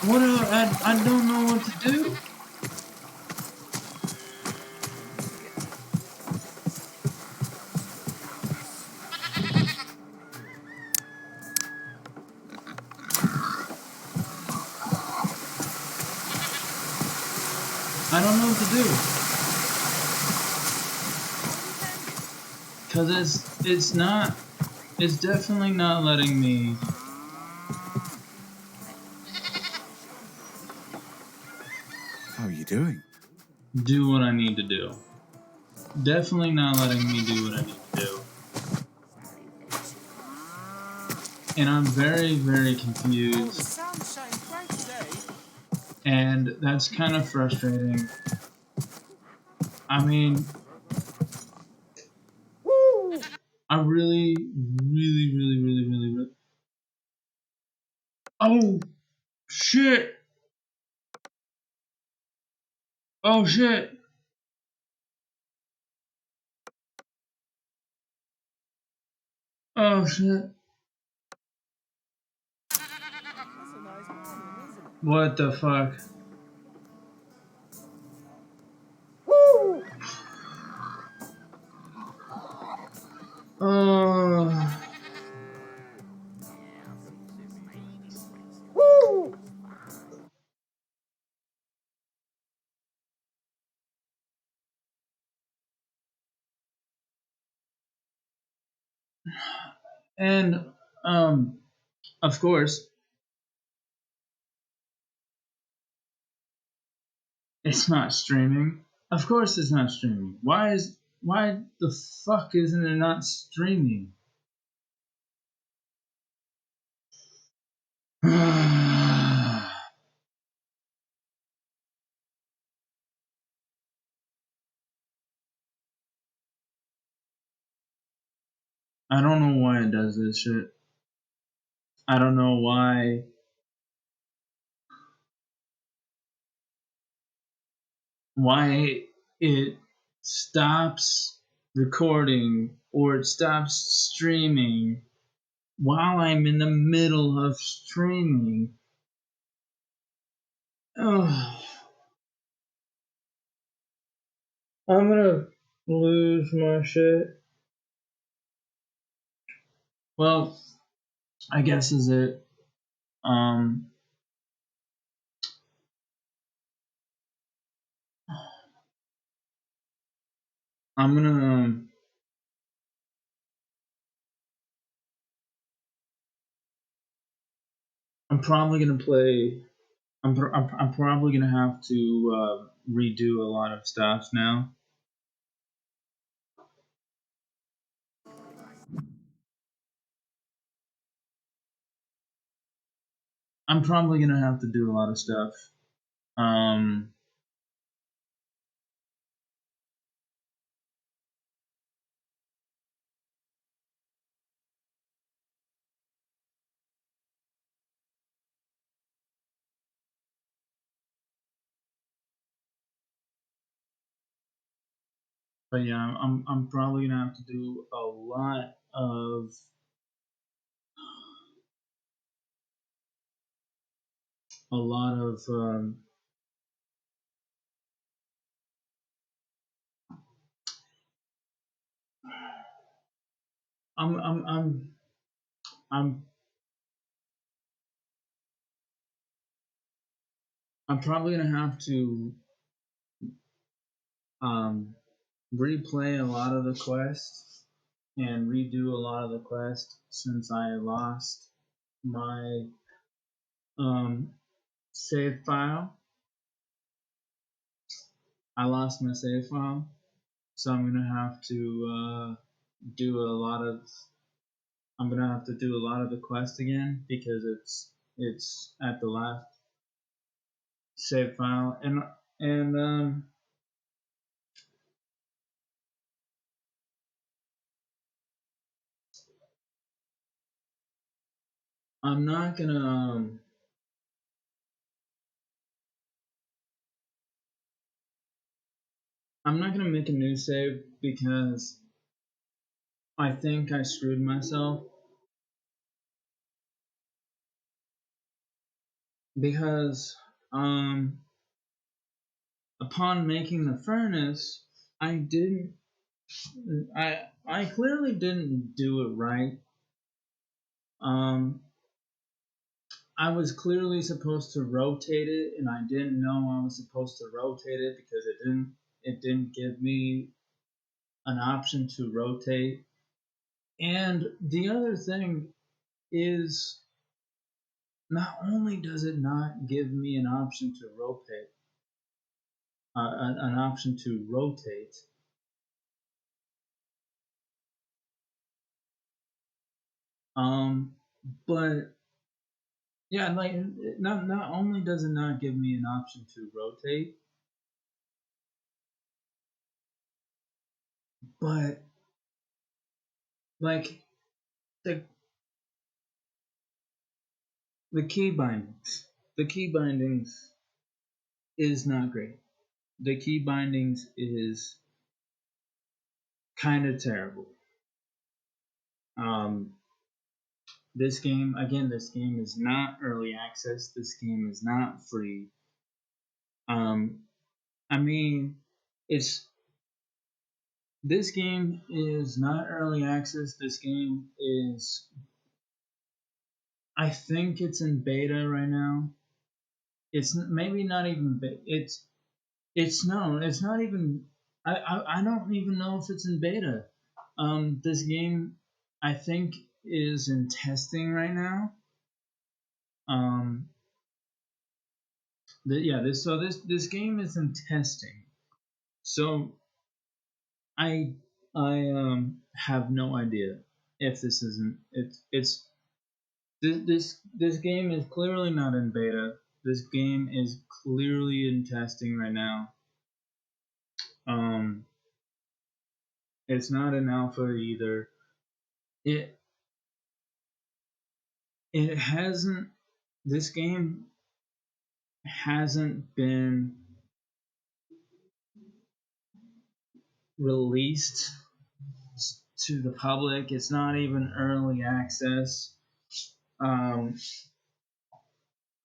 What do I don't know what to do. I don't know what to do. Cause it's definitely not letting me How are you doing? do what I need to do. Definitely not letting me do what I need to do. And I'm very, very The confused. sun shines bright today. And that's kind of frustrating. I mean, I really, really, really, really, really, really. Oh, shit. Oh, shit. Oh, shit. That's a nice morning, isn't it? What the fuck? Oh. And, um, of course, it's not streaming. Of course it's not streaming. Why the fuck isn't it not streaming? I don't know why it does this shit. I don't know why it stops recording or it stops streaming while I'm in the middle of streaming. Oh, I'm gonna lose my shit. Well, I guess is it. Um, I'm gonna. I'm probably gonna play. I'm probably gonna have to redo a lot of stuff now. I'm probably gonna have to do a lot of stuff. Um, but yeah, I'm probably gonna have to do a lot of I'm I'm I'm I'm I'm probably gonna have to um replay a lot of the quests and redo a lot of the quests since I lost my um save file. I lost my save file, so I'm gonna have to. do a lot of. I'm gonna have to do a lot of the quest again because it's at the last save file, and I'm not gonna I'm not gonna make a new save because I think I screwed myself because um upon making the furnace I didn't I clearly didn't do it right. Um I was clearly supposed to rotate it and I didn't know I was supposed to rotate it because it didn't give me an option to rotate. And the other thing is not only does it not give me an option to rotate, an option to rotate, um, but yeah, like not only does it not give me an option to rotate, but like the the key bindings is not great. The key bindings is kind of terrible. Um, this game is not early access. This game is not free. Um, I mean, it's this game is not early access. This game is, I think it's in beta right now. It's maybe not even. It's no. It's not even. I don't even know if it's in beta. This game, I think, is in testing right now. Um, yeah. This game is in testing. So I have no idea if this isn't this game is clearly not in beta. This game is clearly in testing right now. Um, it's not in alpha either. It it hasn't this game hasn't been released to the public. It's not even early access. Um,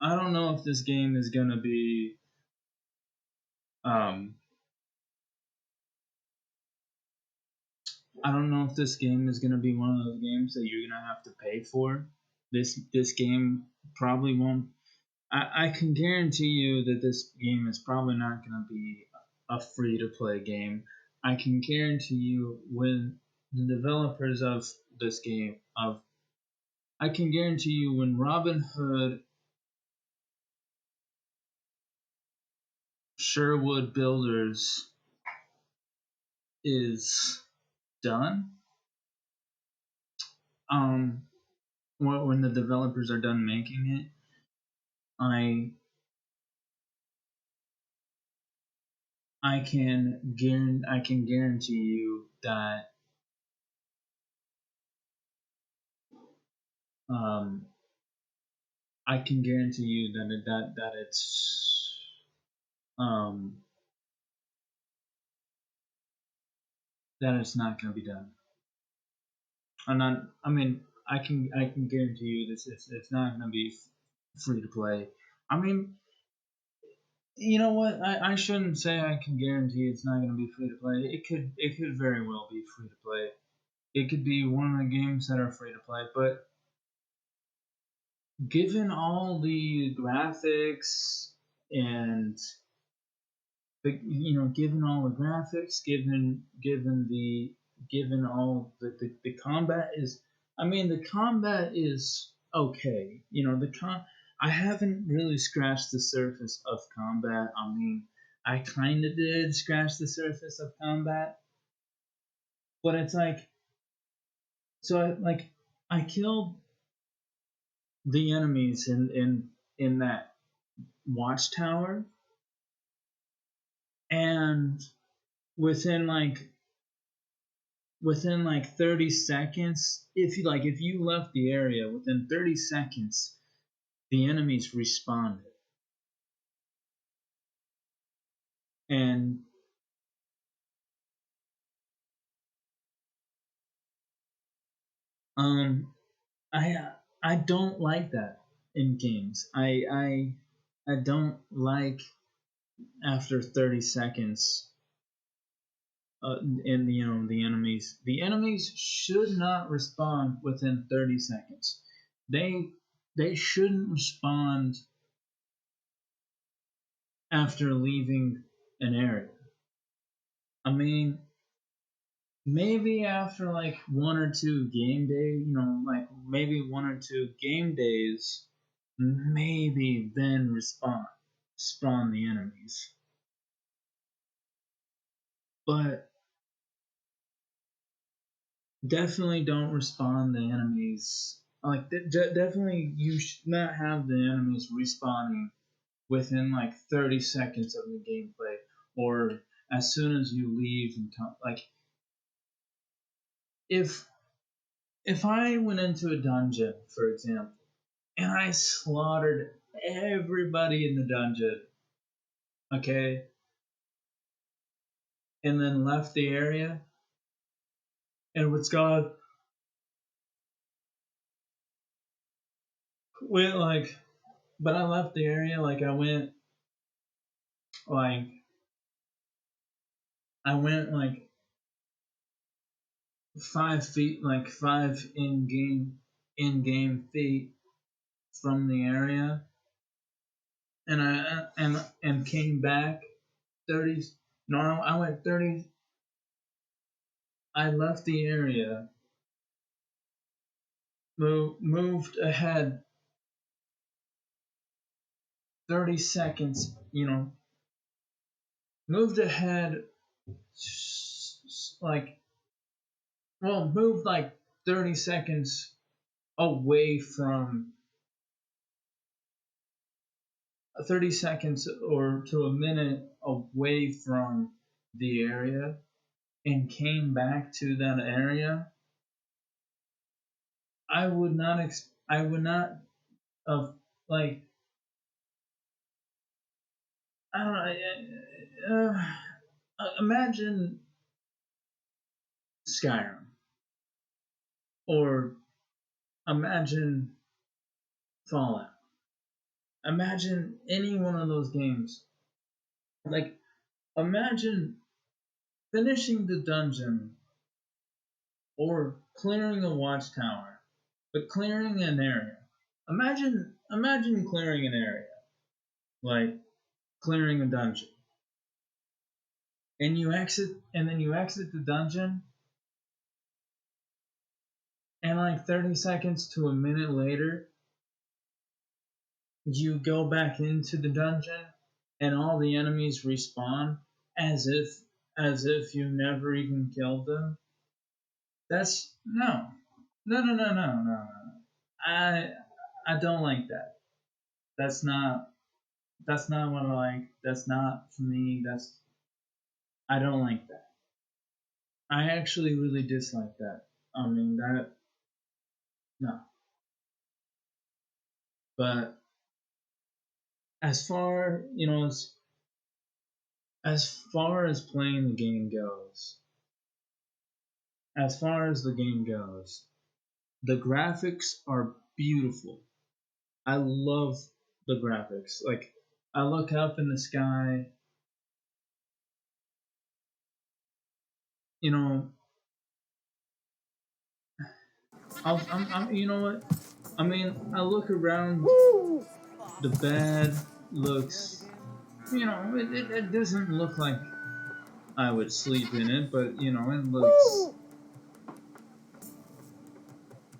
I don't know if this game is gonna be um, I don't know if this game is gonna be one of those games that you're gonna have to pay for. This game probably won't. I can guarantee you that this game is probably not gonna be a free to play game. I can guarantee you when the developers of this game of I can guarantee you when Robin Hood Sherwood Builders is done, um, when the developers are done making it, I I can guarantee you that um, I can guarantee you um, that it's not going to be done. I'm not. I mean, I can guarantee you this. It's not going to be free to play. I mean, you know what? I shouldn't say I can guarantee it's not going to be free to play. It could very well be free to play. It could be one of the games that are free to play. But given all the graphics and given all the graphics, given all the combat is, I mean, the combat is okay. I haven't really scratched the surface of combat. I mean, I kind of did scratch the surface of combat, but it's like So I killed the enemies in that watchtower, and within like within like 30 seconds, if you left the area within 30 seconds, the enemies responded. And um I I don't like that in games. I don't like after 30 seconds, and the enemies should not respond within 30 seconds. They shouldn't respond after leaving an area. I mean, maybe after like one or two game day, like maybe one or two game days, maybe then spawn the enemies. But definitely don't respawn the enemies. Like definitely, you should not have the enemies respawning within like 30 seconds of the gameplay, or as soon as you leave and come. Like if if I went into a dungeon, for example, and I slaughtered everybody in the dungeon, okay, and then left the area and was gone, went like, but I left the area like like I went like 5 feet, like 5 in game feet from the area, and I came back 30. No, I went 30. I left the area, moved ahead 30 seconds. Moved ahead like moved like 30 seconds away from 30 seconds or to a minute away from the area, and came back to that area. I would not have, like, I don't know. Imagine Skyrim, or imagine Fallout. Imagine any one of those games. Like, imagine finishing the dungeon or clearing a watchtower, but clearing an area. Imagine clearing an area, like clearing a dungeon, and then you exit the dungeon, and like 30 seconds to a minute later, you go back into the dungeon, and all the enemies respawn as if you never even killed them. That's no. No, no, no, no, no, no. I I don't like that. That's not that's not what I like. That's not for me. I don't like that. I actually really dislike that. I mean that no. But as far as far as playing the game goes, as far as the game goes, the graphics are beautiful. I love the graphics. Like, I look up in the sky, you know, you know what? I mean, I look around, the bed looks, it doesn't look like I would sleep in it, but, it looks,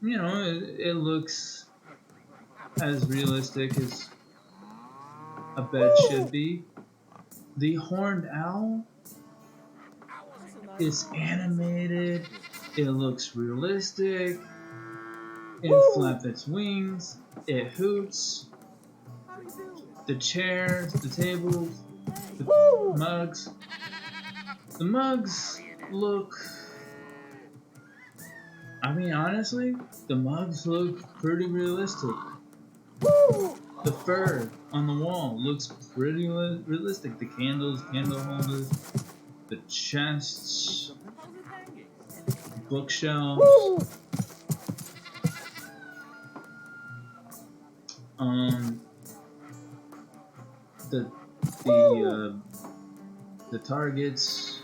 it looks as realistic as a bed should be. The horned owl That's a nice is one. animated. It looks realistic. It flaps its wings. It hoots. The chairs, the tables, the mugs. The mugs look. I mean, honestly, the mugs look pretty realistic. The fur on the wall looks pretty realistic. The candles, candle holders, the chests, bookshelves. Um, the the the targets,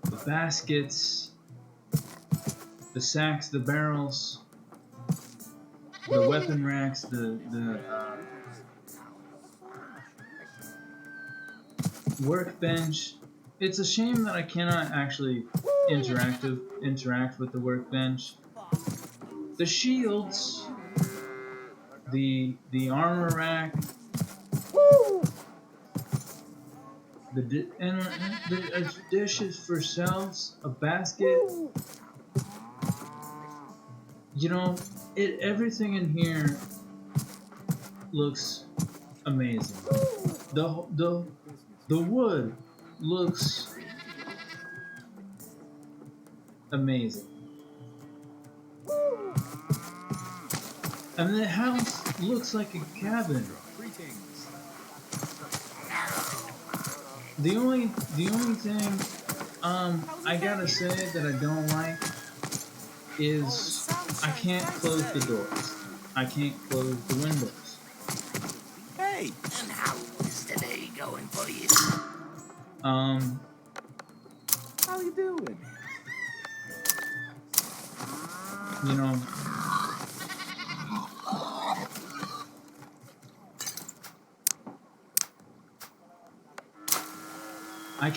the baskets, the sacks, the barrels, the weapon racks, the workbench. It's a shame that I cannot actually interact with the workbench. The shields, the armor rack, the dishes for shelves, a basket. You know, everything in here looks amazing. The wood looks amazing. And the house looks like a cabin. The only thing I gotta say that I don't like is I can't close the doors. I can't close the windows. Hey! And how is the day going for you? How you doing? You know, I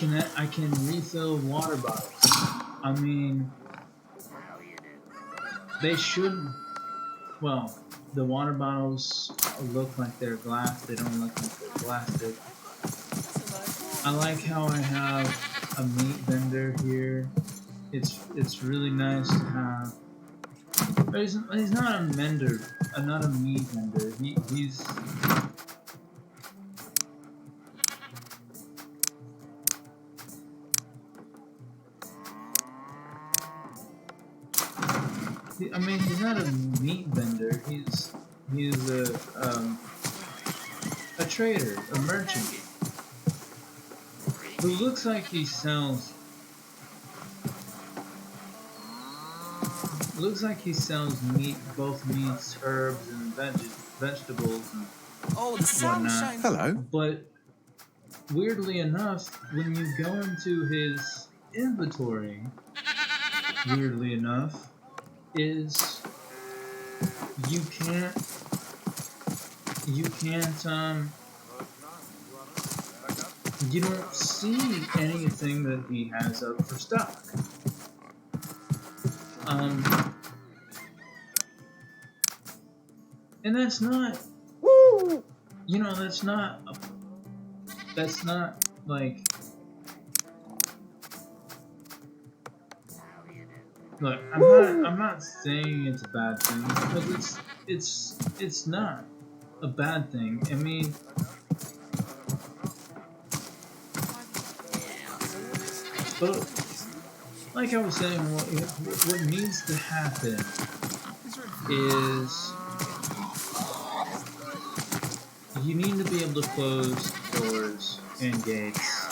can refill water bottles. I mean, they should. Well, the water bottles look like they're glass. They don't look like they're plastic. I like how I have a meat vendor here. It's really nice to have. But he's not a vendor, not a meat vendor. He's. I mean, he's not a meat vendor. He's a trader, a merchant, who looks like he sells. Looks like he sells meat, both meats, herbs, and vegetables and Oh, the sun whatnot. shines. Hello. But weirdly enough, when you go into his inventory, weirdly enough, is you can't you don't see anything that he has up for stock. And that's not, you know, that's not like, look, I'm not saying it's a bad thing, because it's not a bad thing. I mean, but like I was saying, what needs to happen is you need to be able to close doors and gates.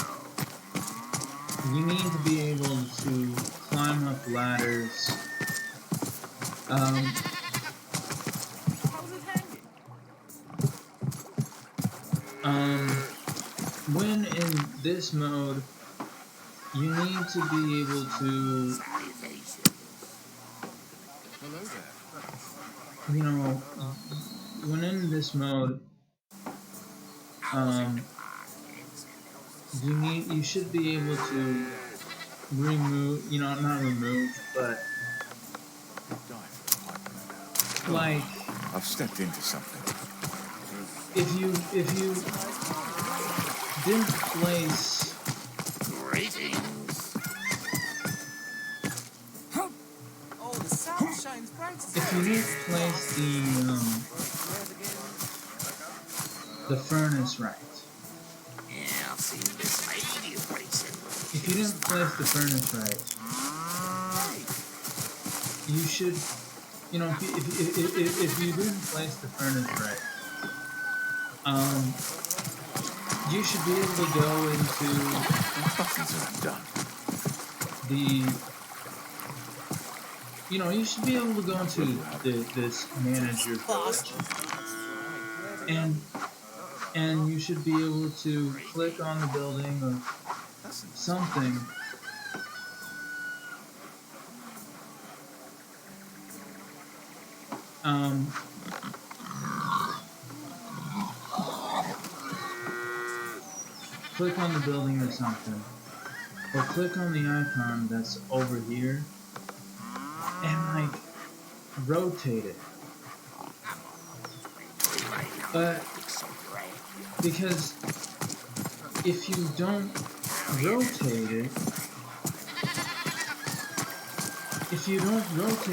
You need to be able to climb up ladders. When in this mode, you need to be able to, you know, when in this mode, you should be able to remove, you know, not remove, but like, I've stepped into something. if you didn't place Greetings. if you didn't place the furnace right, Yeah, I've seen this lady racing. if you didn't place the furnace right, you should, if you didn't place the furnace right, you should be able to go into the, you should be able to go into this manager village, and you should be able to click on the building or something. Click on the building or something, or click on the icon that's over here and like rotate it. But because if you don't rotate it,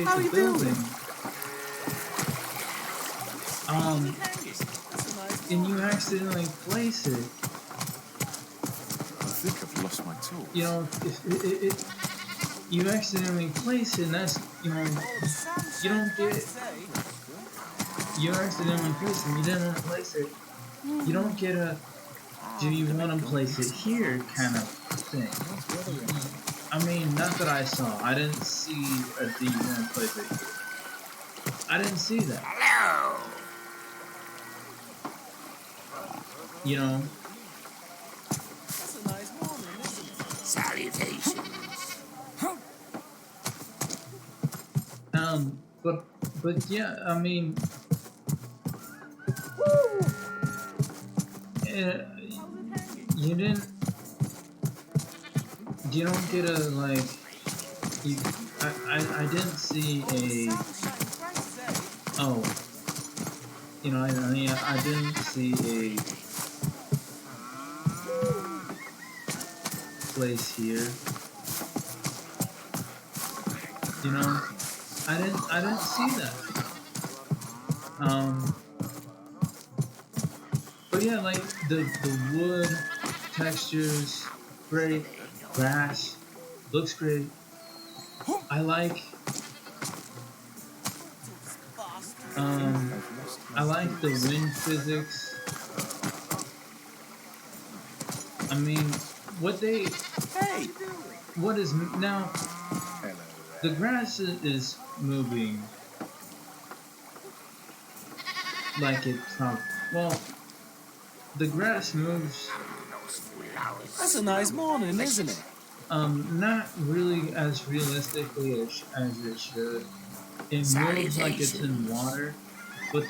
the building, and you accidentally place it, I think I've lost my tool. if you accidentally place it, and that's, you don't get, you accidentally place it, and you didn't want to place it, you don't get a, do you want to place it here kind of thing. I mean, not that I saw. I didn't see a do you want to place it here. I didn't see that. Hello. That's a nice morning, isn't it? Salutations. But yeah, I mean, you didn't, you don't get a, like, I didn't see a, oh, I didn't see a place here, I didn't see that. But yeah, like the wood textures, great, grass looks great. I like the wind physics. I mean, what is now, the grass is moving like it well, the grass moves, That's a nice morning, isn't it? not really as realistically as it should. It moves like it's in water, but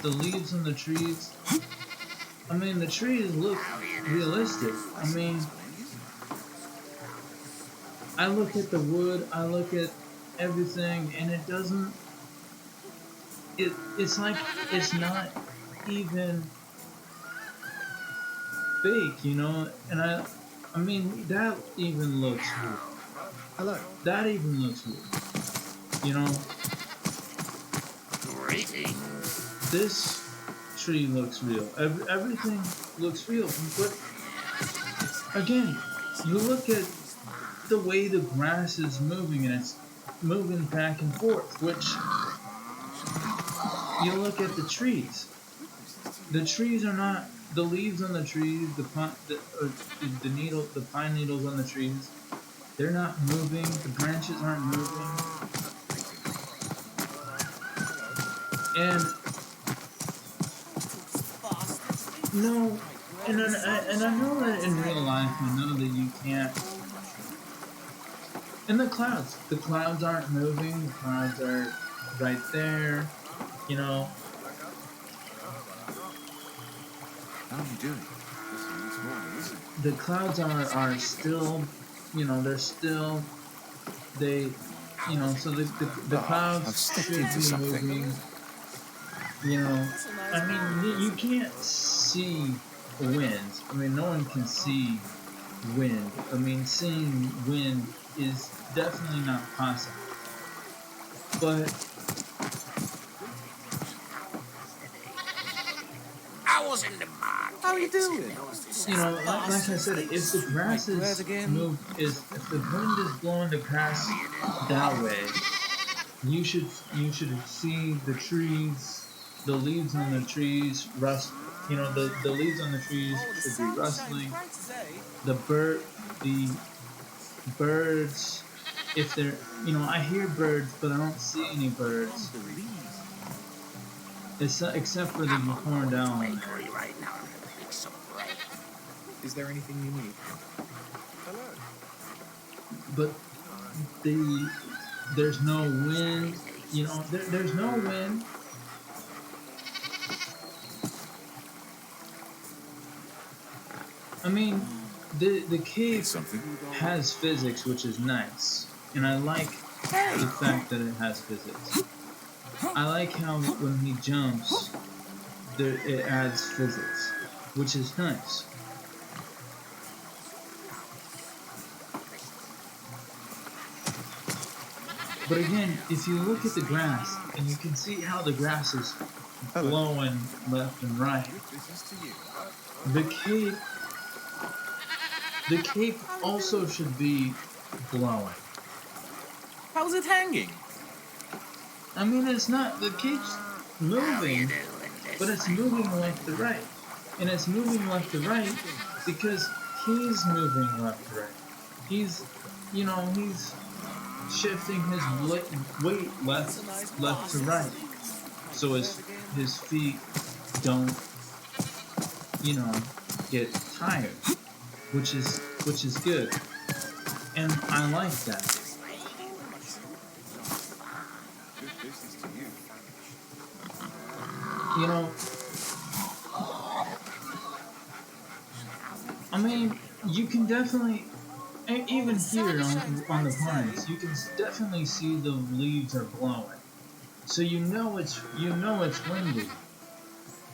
the leaves on the trees, I mean, the trees look realistic. I mean, I look at the wood, I look at everything, and it doesn't, it's like it's not even fake, and I mean, that even looks real. Hello. That even looks real. Greetings. This tree looks real. Everything looks real. But again, you look at the way the grass is moving, and it's moving back and forth, which you look at the trees. The trees are not, the leaves on the trees, the pine needles on the trees, they're not moving, the branches aren't moving. And no, and I know that in real life, I know that you can't. And the clouds aren't moving, the clouds are right there, How are you doing? That's a nice morning, isn't it? the clouds are still, they're still, so the I've clouds stepped should into be something. moving, I mean, you can't see wind. I mean, no one can see wind. I mean, seeing wind is definitely not possible. But I was in the market. How are you doing? you know, like I said, if the grass Bread is again? if the wind is blowing the grass that way, you should see the trees, the leaves on the trees rust. You know, the leaves on the trees Oh, the should be sun shines rustling. bright today. The birds, if they're, I hear birds, but I don't see any birds, except for the I'm on my horned way to owl in there. bakery right now to make some bread. Is there anything you need? Hello. But there's no wind. There's no wind. I mean, the Need cave something? has physics, which is nice, and I like the fact that it has physics. I like how when he jumps, it adds physics, which is nice. But again, if you look at the grass, and you can see how the grass is Hello. blowing left and right, This is to you. the cape the cape also should be blowing. How's it hanging? I mean, it's not, the cape's moving, but it's moving left to right. And it's moving left to right because he's moving left to right. He's, he's shifting his weight That's a nice left to boss. right. So his feet don't, get tired, which is good. And I like that. This is to you. You know, I mean, you can definitely, even here on the pines, you can definitely see the leaves are blowing. So it's windy.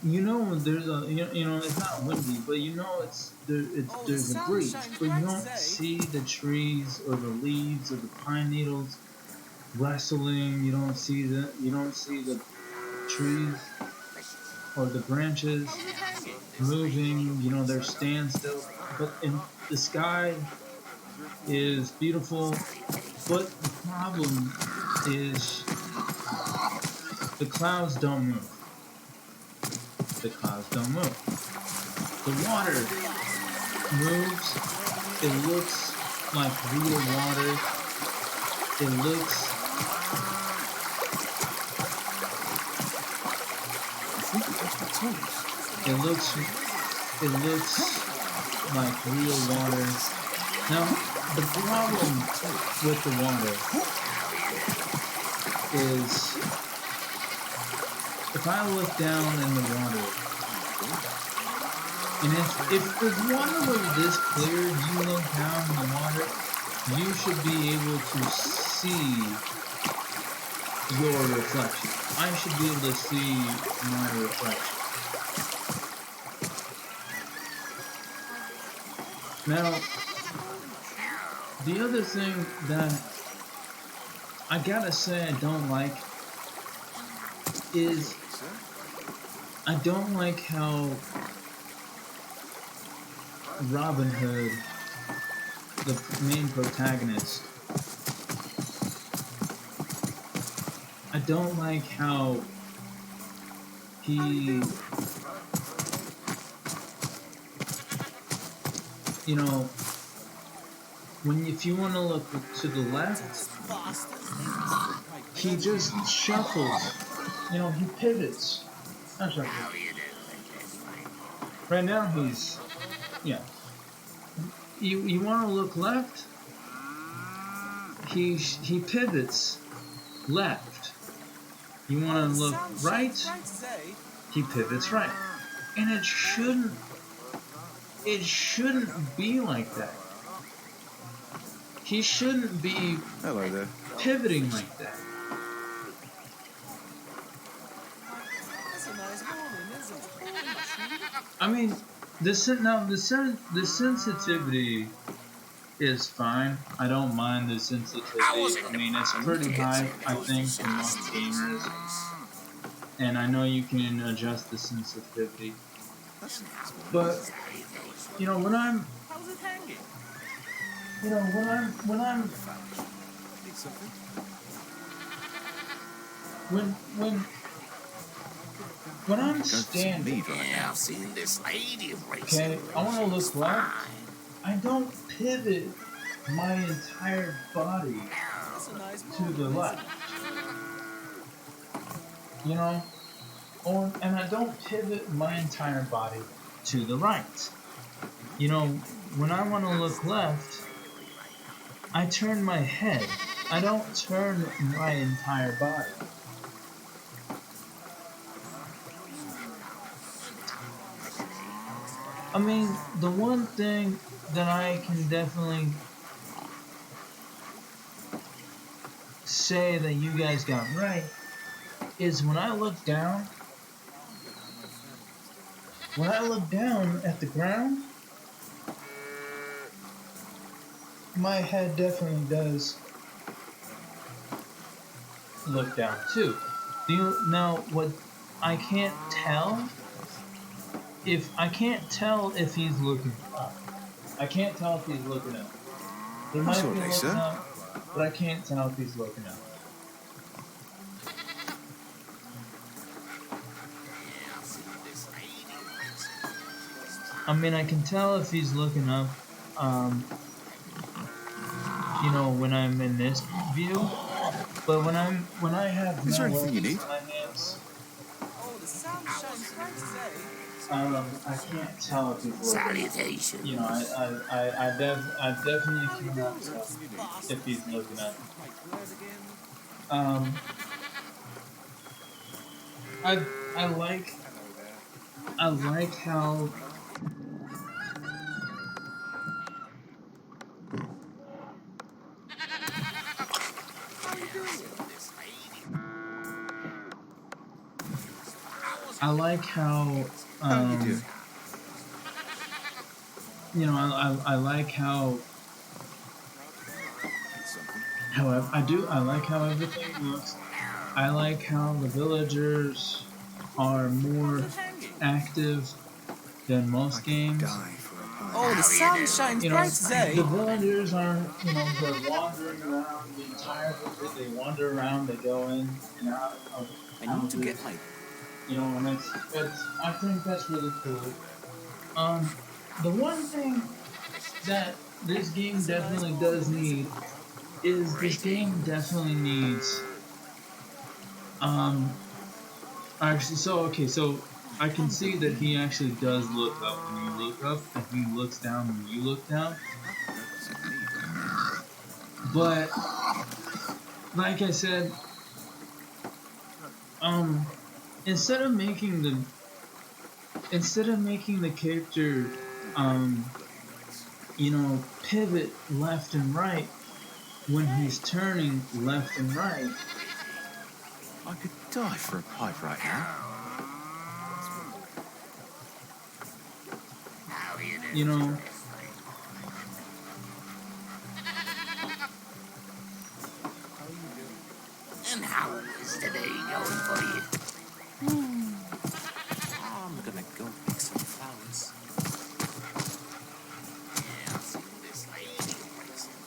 There's it's not windy, but there's a breeze. But you don't see the trees or the leaves or the pine needles rustling. You don't see the trees or the branches moving. They're standstill. But the sky is beautiful. But the problem is the clouds don't move. The clouds don't move. The water moves. It looks like real water. It looks I think you touched my toes. it looks like real water. Now, the problem with the water is if I look down in the water, and if the water was this clear, you look down in the water, you should be able to see your reflection. I should be able to see my reflection. Now, the other thing that I gotta say I don't like is I don't like how Robin Hood, the main protagonist, I don't like how he, if you want to look to the left, he just shuffles. He pivots. Not shuffles. Right now yeah. You want to look left? He pivots left. You want to look right? He pivots right. And it shouldn't be like that. He shouldn't be Hello there. pivoting like that. I mean, the sensitivity is fine. I don't mind the sensitivity. I mean, it's pretty high, I think, for most gamers. And I know you can adjust the sensitivity. But, you know, when I'm, How's it hanging? you know, when I'm, Need something? when, when I'm Don't see the standing, need right Yeah, now. I've seen this lady racing. okay, I want to look She's left. fine. I don't pivot my entire body That's a nice to the morning, left, you know, and I don't pivot my entire body to the right. You know, when I want to look left, I turn my head. I don't turn my entire body. I mean, the one thing that I can definitely say that you guys got right is when I look down at the ground, my head definitely does look down too. Now what I can't tell if he's looking up. I can't tell if he's looking up. He How's might your be day, looking sir? up, but I can't tell if he's looking up. Yeah, I've seen this lady racing. I mean, I can tell if he's looking up, you know, when I'm in this view. But when I have Is there no anything you weapons need? in my hands, Oh, the sun shines bright today. I can't tell if he's looking up. Salutations. You know, I definitely cannot tell Fast. if he's looking up. Wait, where's again? Um, I I like I like how How you doing? This lady. I like how How you doing? you know I like how Need something? I like how everything looks. I like how the villagers are How's more it hanging? active than I most could games. die for a pint. Oh, the sun shines You know, bright today. the villagers aren't, you know, they're wandering around the entire visit. They wander around, they go in and out of I need to houses, get my. you know, and I think that's really cool. Um, the one thing that this game That's a nice definitely does morning, isn't need it? is this game definitely needs, um, actually, so I can see that he actually does look up when you look up, and he looks down when you look down. I don't see the need right now. But like I said, um, instead of making the character, um, you know, pivot left and right when he's turning left and right, I could die for a pipe right now. you know, And how is the day going for you? I'm gonna go pick some flowers. Yeah, I've seen this lady racing.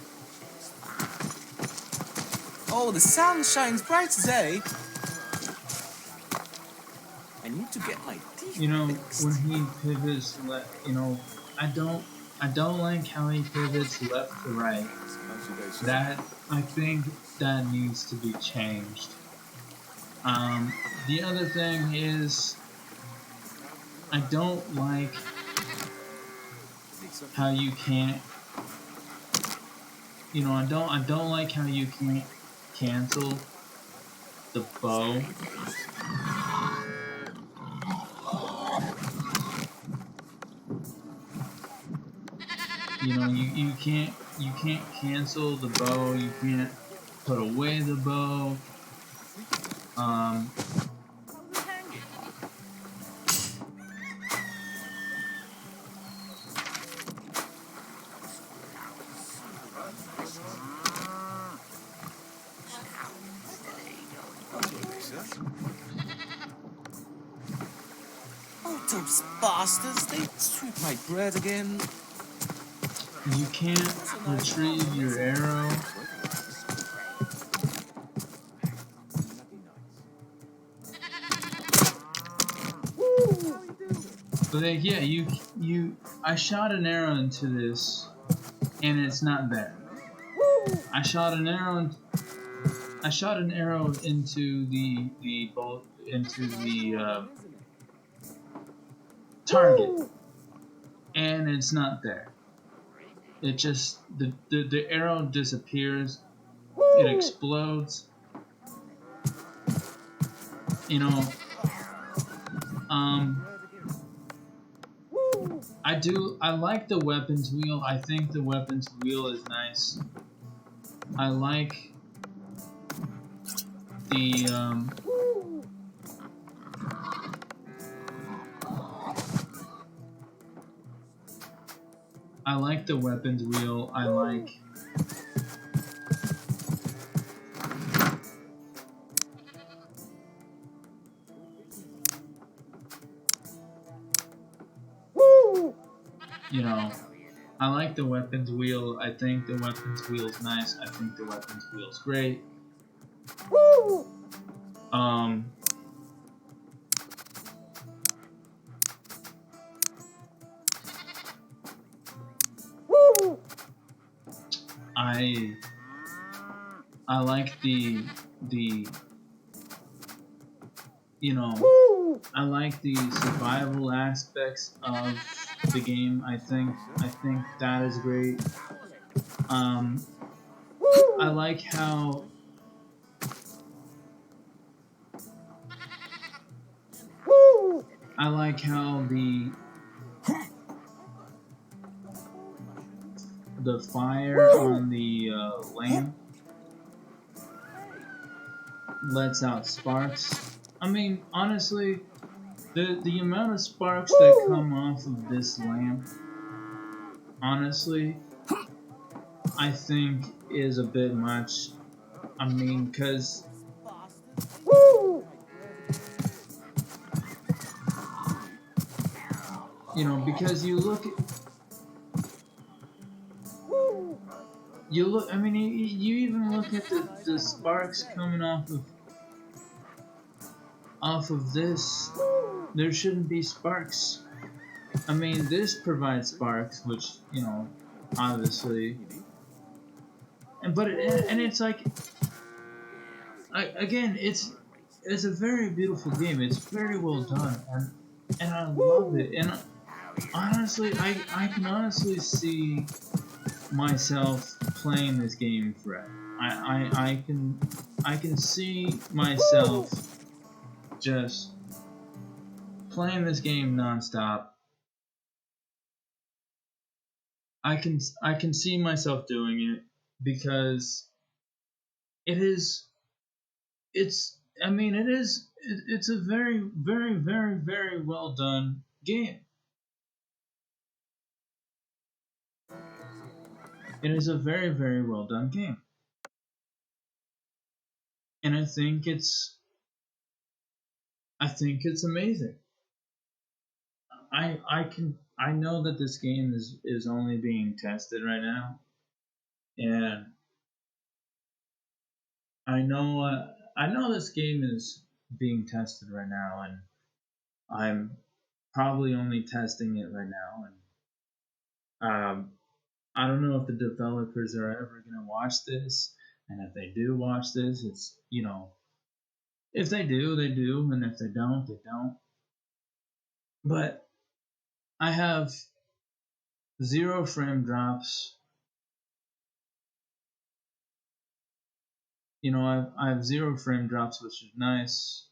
She's fine. Oh, the sun shines bright today. I need to get my teeth you know, fixed. when he pivots left, you know, I don't like how he pivots left to right. How's your day, sir? That I think that needs to be changed. The other thing is I don't like Need something? how you can't, you know, I don't like how you can't cancel the bow. You know, you can't cancel the bow. You can't put away the bow. Um, How's it hanging? sir. Oh, those bastards, they took my bread again. You can't retrieve your arrow. But like, yeah, I shot an arrow into this, and it's not there. I shot an arrow. I shot an arrow into the bolt into the target, and it's not there. It just the arrow disappears. It explodes. You know, um, I like the weapons wheel. I think the weapons wheel is nice. I like the I like the weapons wheel. I like you know I like the weapons wheel. I think the weapons wheel's nice. I think the weapons wheel's great. Um, I I like the you know I like the survival aspects of the game. I think that is great. Um, I like how I like how the fire on the lamp lets out sparks. I mean, honestly, the amount of sparks that come off of this lamp, honestly, I think is a bit much. I mean, because because you look. I mean, you even look at the sparks coming off of this. There shouldn't be sparks. I mean, this provides sparks, which obviously, and it's like, again, it's a very beautiful game. It's very well done, and I love it. And honestly, I can honestly see myself playing this game forever. I can see myself just playing this game nonstop. I can see myself doing it because it is it's I mean it's a very very very very well done game. It is a very very well done game, and I think it's amazing. I know that this game is only being tested right now, and I know this game is being tested right now, and I'm probably only testing it right now, and I don't know if the developers are ever gonna watch this, and if they do watch this, it's if they do, they do, and if they don't, they don't. But I have zero frame drops. I have zero frame drops, which is nice.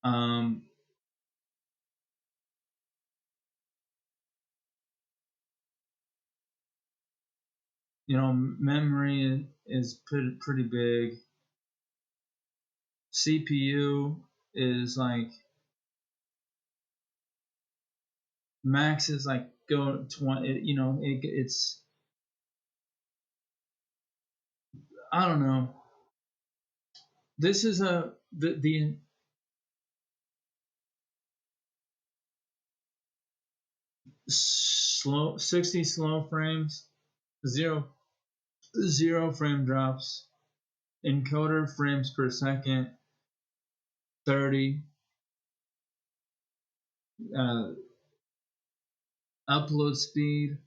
Um, Memory is pretty big. CPU is like max is like go 20. It's I don't know. This is the 60 slow frames, zero zero frame drops, encoder frames per second, 30, uh, upload speed,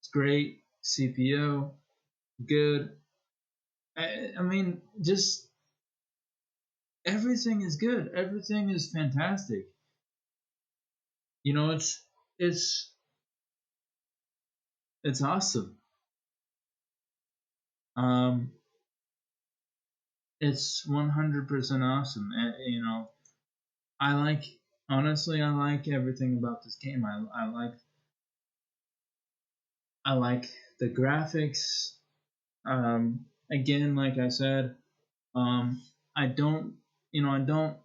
it's great, CPU, good. I mean, just everything is good. Everything is fantastic. You know, it's it's awesome. Um, it's 100% awesome. You know, I like honestly, I like everything about this game. I like the graphics. Again, like I said, I don't,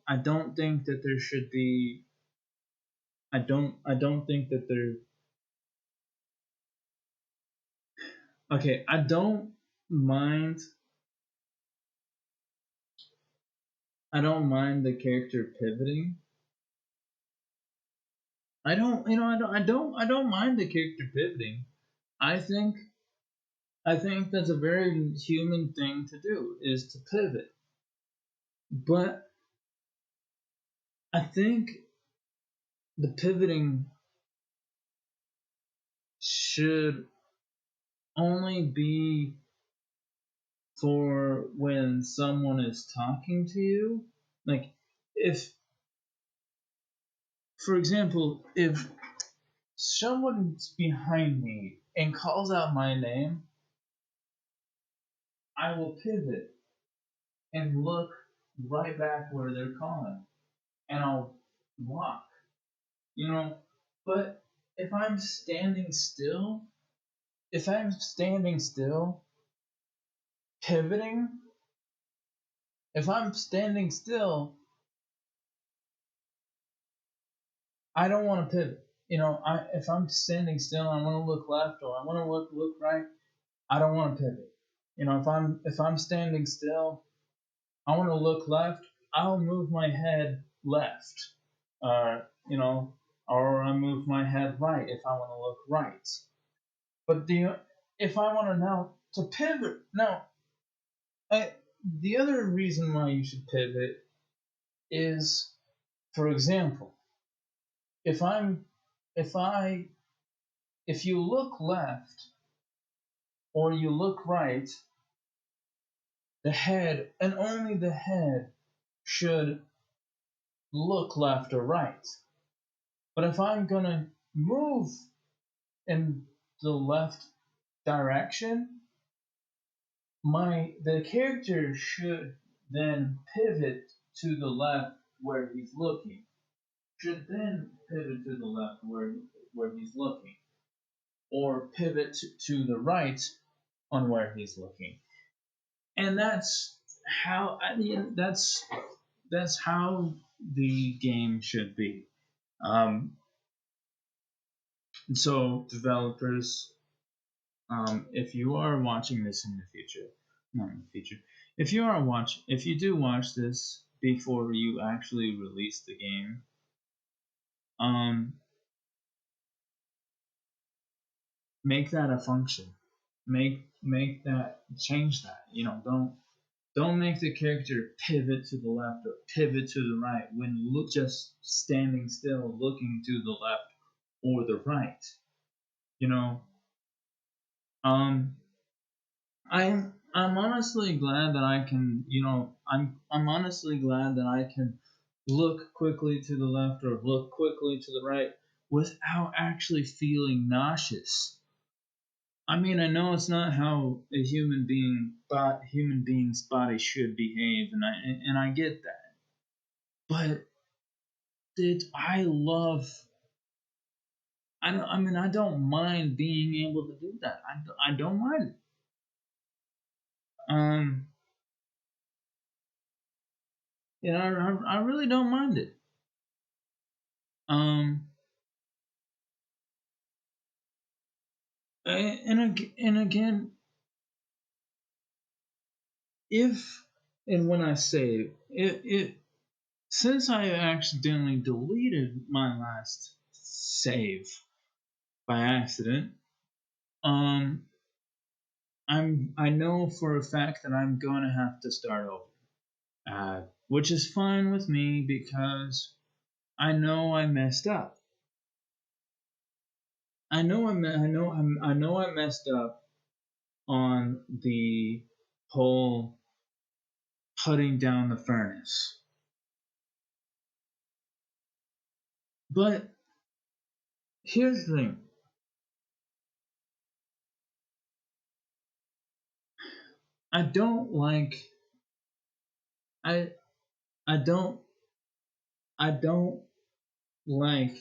I don't think that there should be. I don't think that there. Okay, I don't mind. I don't mind the character pivoting. I don't mind the character pivoting. I think, I think that's a very human thing to do is to pivot. But I think the pivoting should only be for when someone is talking to you. Like, if, for example, if someone's behind me and calls out my name, I will pivot and look right back where they're calling, and I'll walk, you know. But if I'm standing still, if I'm standing still, pivoting, if I'm standing still, I don't want to pivot. You know, if I'm standing still, I want to look left or I want to look right. I don't want to pivot. You know, if I'm standing still, I want to look left. I'll move my head left. You know, or I move my head right if I want to look right. But if I want to now to pivot now, the other reason why you should pivot is, for example, if I'm if I if you look left or you look right, the head and only the head should look left or right. But if I'm gonna move in the left direction, the character should then pivot to the left where he's looking. Should then pivot to the left where he's looking, or pivot to the right on where he's looking. And that's how I mean that's how the game should be. Um, so developers, if you are watching this in the future, not in the future, if you do watch this before you actually release the game, um, make that a function. Make that change that. You know, don't make the character pivot to the left or pivot to the right when look just standing still looking to the left or the right. You know, um, I'm honestly glad that I can, I'm honestly glad that I can look quickly to the left or look quickly to the right without actually feeling nauseous. I mean, I know it's not how a human being's body should behave, and I get that. But I love. I don't. I mean, I don't mind being able to do that. I don't mind it. Um, I really don't mind it. Um, and again, if And when I save, it since I accidentally deleted my last save by accident, um, I know for a fact that I'm gonna have to start over, which is fine with me because I know I messed up. I know I messed up on the whole putting down the furnace. But here's the thing. I don't like I I don't I don't like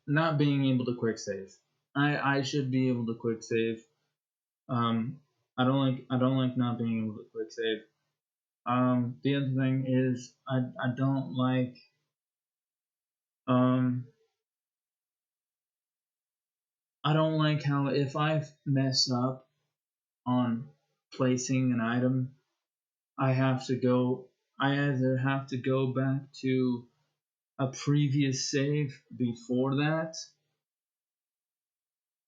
not being able to quick save. I should be able to quick save. Um I don't like not being able to quick save. The other thing is I don't like um I don't like how if I mess up on placing an item, I have to go I either have to go back to a previous save before that.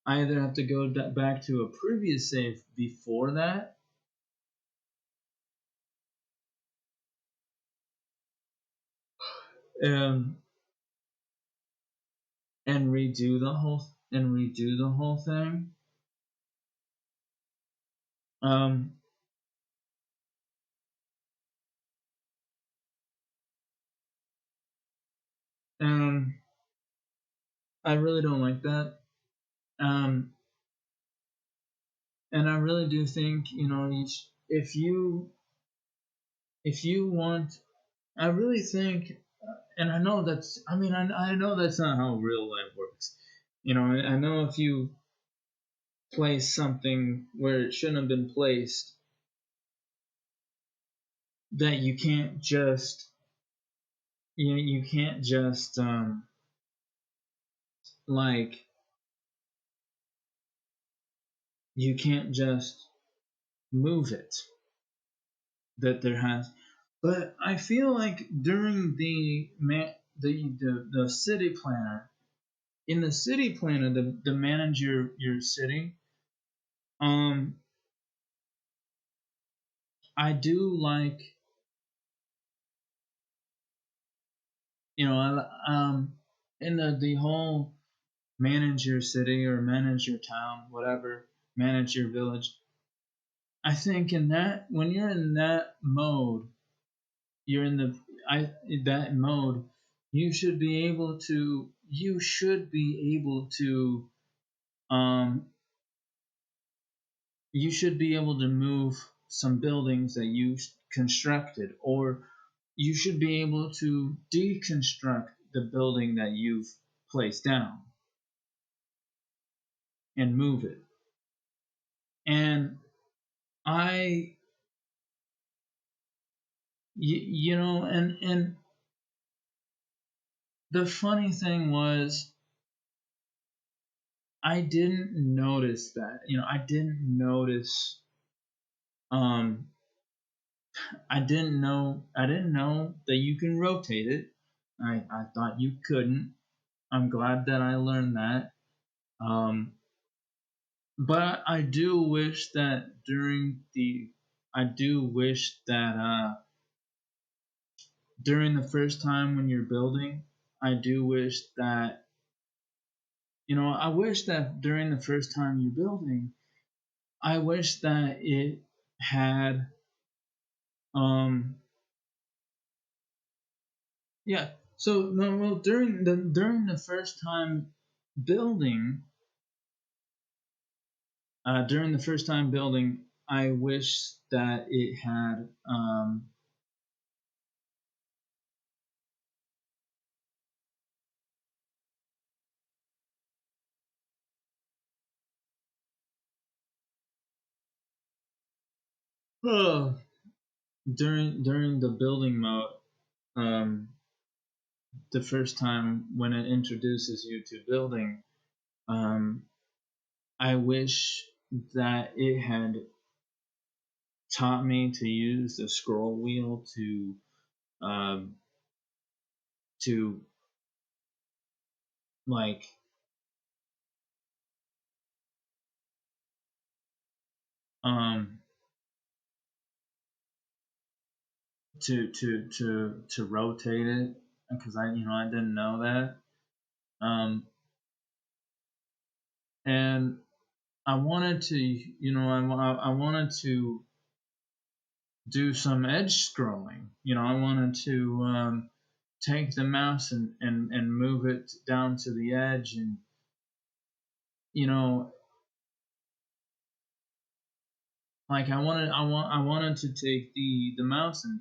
I either have to go back to a previous save before that, um, and redo the whole thing. Um, and I really don't like that. Um, and I really do think if you want, I really think, and I know that's I know that's not how real life works. I know if you place something where it shouldn't have been placed, that you can't just like you can't just move it, that there has but I feel like during the city planner, in the city planner, the manager your city, um I do like, in the whole manage your city or manage your town, whatever, manage your village. I think in that when you're in that mode, you're in the I that mode, you should be able to um you should be able to move some buildings that you constructed, or you should be able to deconstruct the building that you've placed down and move it. And I and the funny thing was I didn't notice that. Um I didn't know that you can rotate it. I thought you couldn't. I'm glad that I learned that. Um but I do wish that during the first time when you're building, I do wish that I wish that during the first time you're building, I wish that it had um yeah. So no, well, during the first time building, I wish that it had oh, during the building mode, um the first time when it introduces you to building, um I wish that it had taught me to use the scroll wheel um, to like um, to rotate it because I didn't know that. And I wanted to I wanted to do some edge scrolling. I wanted to take the mouse and move it down to the edge, and you know like I wanted to take the mouse and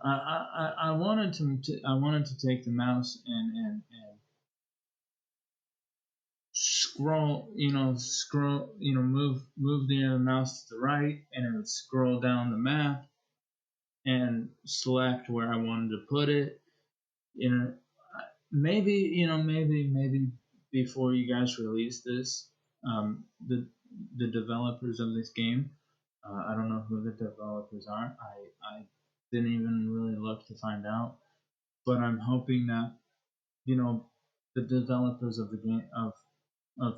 I wanted I wanted to take the mouse and scroll, move the mouse to the right, and it would scroll down the map and select where I wanted to put it. You know, maybe maybe before you guys release this, the developers of this game, I don't know who the developers are. I didn't even really look to find out, but I'm hoping that you know the developers of the game of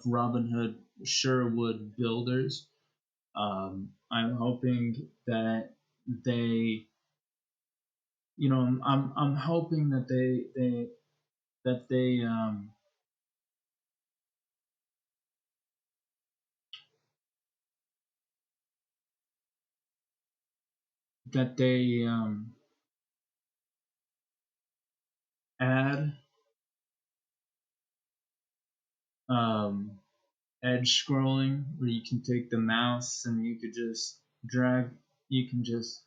Robin Hood Sherwood Builders. I'm hoping that they, I'm hoping that they that they add um, edge scrolling where you can take the mouse and you could just drag, you can just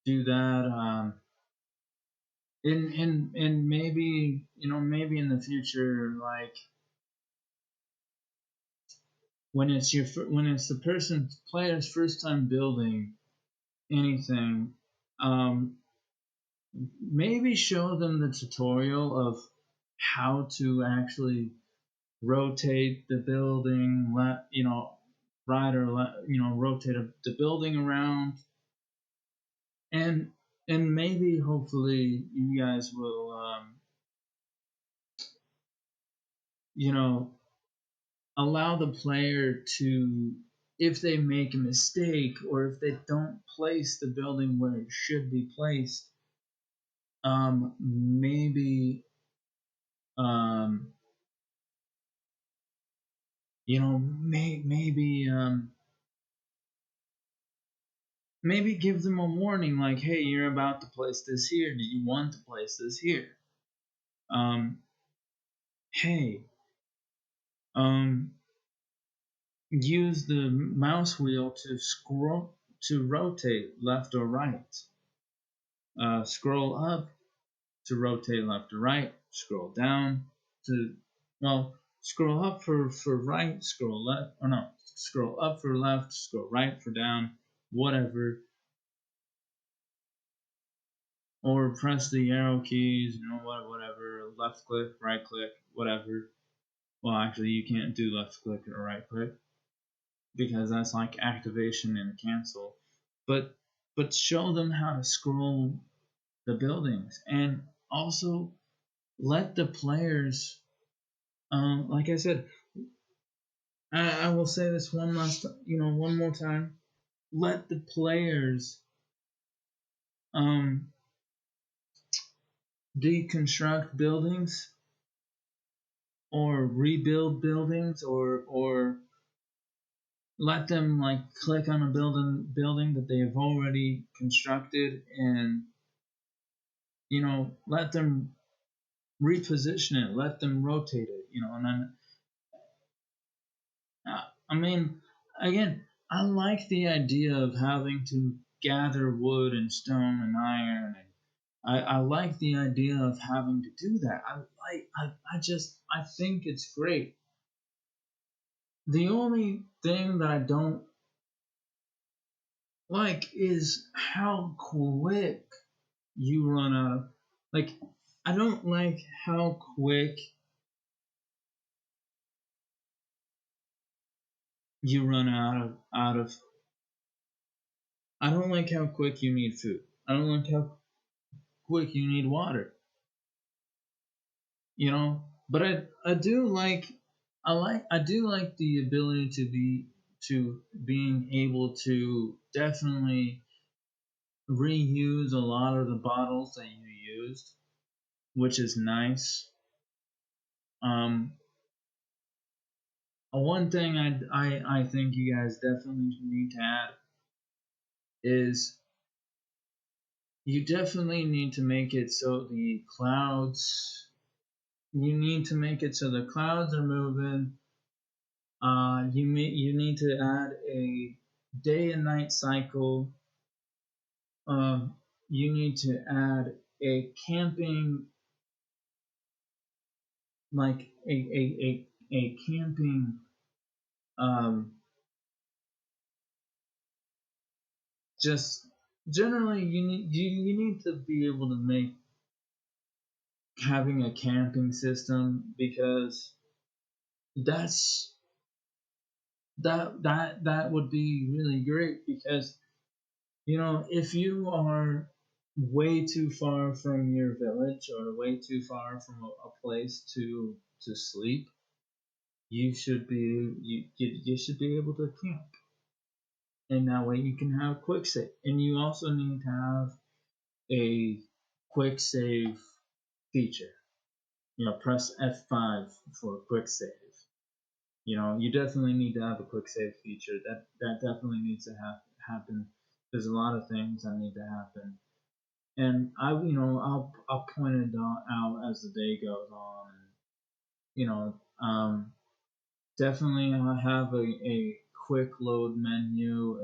do that. And maybe maybe in the future, like when it's the player's first time building anything, um, maybe show them the tutorial of how to actually rotate the building, right or rotate the building around, and maybe hopefully you guys will, you know, allow the player to, if they make a mistake or if they don't place the building where it should be placed, maybe um, maybe maybe give them a warning like, hey, you're about to place this here. Do you want to place this here? Um, hey, um, use the mouse wheel to scroll to rotate left or right. Scroll up to rotate left or right. Scroll down to, well, scroll up for right. Scroll left, or no, scroll up for left. Scroll right for down. Whatever. Or press the arrow keys. Whatever. Left click, right click, whatever. Well, actually, you can't do left click or right click because that's like activation and cancel. But show them how to scroll the buildings, and also let the players. Like I said, I will say this one more time. Let the players um, deconstruct buildings or rebuild buildings, or let them like click on a building that they have already constructed, and let them reposition it, let them rotate it, and then I mean, again, I like the idea of having to gather wood and stone and iron, and I like the idea of having to do that. I think it's great. The only thing that I don't like is how quick you run out of, like, I don't like how quick you run out of. I don't like how quick you need food. I don't like how quick you need water. But I do like the ability to being able to definitely reuse a lot of the bottles that you used, which is nice. Um, one thing I think you guys definitely need to add is you definitely need to make it so the clouds. You need to make it so the clouds are moving. You need to add a day and night cycle. You need to add a camping, like a camping. Um, just generally, you need to be able to make having a camping system, because that's that would be really great, because if you are way too far from your village or way too far from a place to sleep, you should be able to camp, and that way you can have quick save. And you also need to have a quick save feature. Press F5 for quick save. You definitely need to have a quick save feature. That definitely needs to happen. There's a lot of things that need to happen, and I'll point it out as the day goes on. And definitely I have a quick load menu.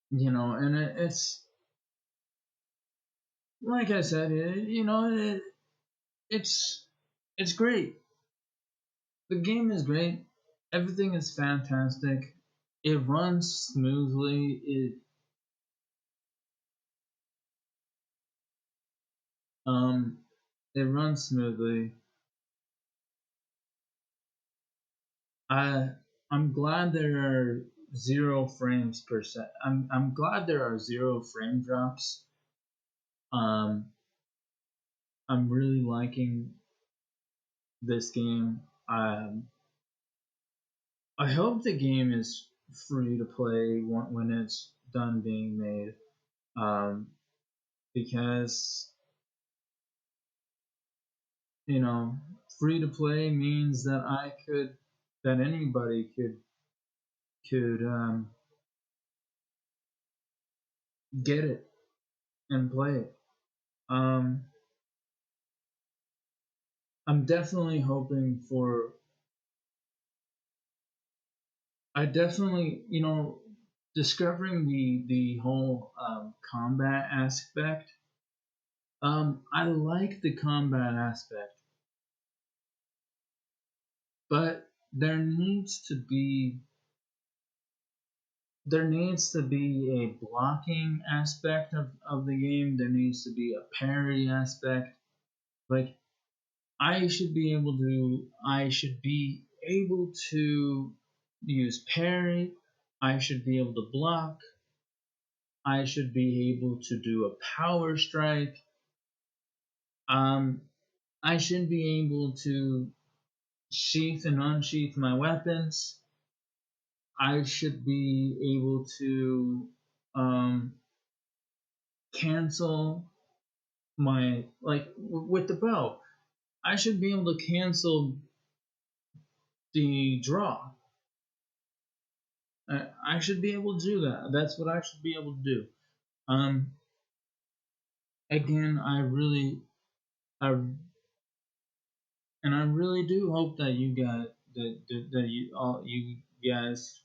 And it's like I said, it's it's great. The game is great. Everything is fantastic. It runs smoothly. Um it runs smoothly. I I'm glad there are 0 frames per set. I'm glad there are 0 frame drops. Um I'm really liking this game. I hope the game is free to play when it's done being made. Um because you know, free to play means that anybody could get it and play it. Um, I'm definitely hoping for. I definitely, discovering the whole combat aspect. I like the combat aspect, but there needs to be a blocking aspect of the game. There needs to be a parry aspect. Like I should be able to use parry. I should be able to block. I should be able to do a power strike. Um, I should be able to sheath and unsheath my weapons. I should be able to cancel with the bow. I should be able to cancel the draw. I should be able to do that. That's what I should be able to do. Um, Again, I, and I really do hope that you guys, that you guys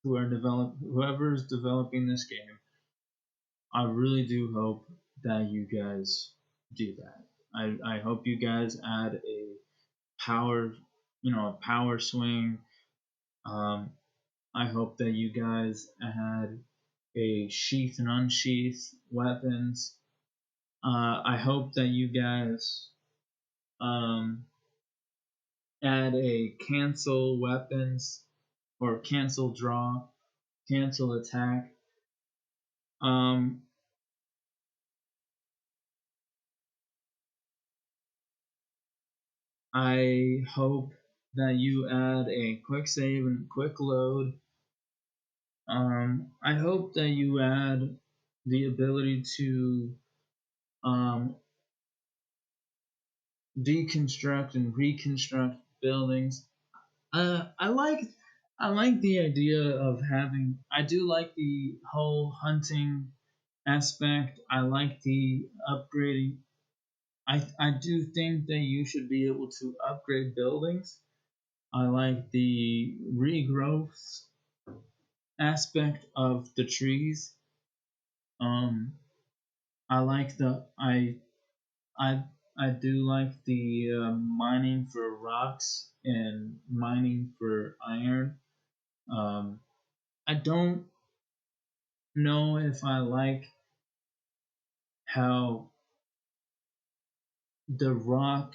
whoever's developing this game, I really do hope that you guys do that. I hope you guys add a power, a power swing. Um, I hope that you guys add a sheath and unsheath weapons. I hope that you guys Um, add a cancel weapons or cancel draw, cancel attack. Um, I hope that you add a quick save and quick load. I hope that you add the ability to um, deconstruct and reconstruct buildings. I like the idea of having. I do like the whole hunting aspect. I like the upgrading. I do think that you should be able to upgrade buildings. I like the regrowth aspect of the trees. Um, I like the I I do like the mining for rocks and mining for iron. Um, I don't know if I like how the rock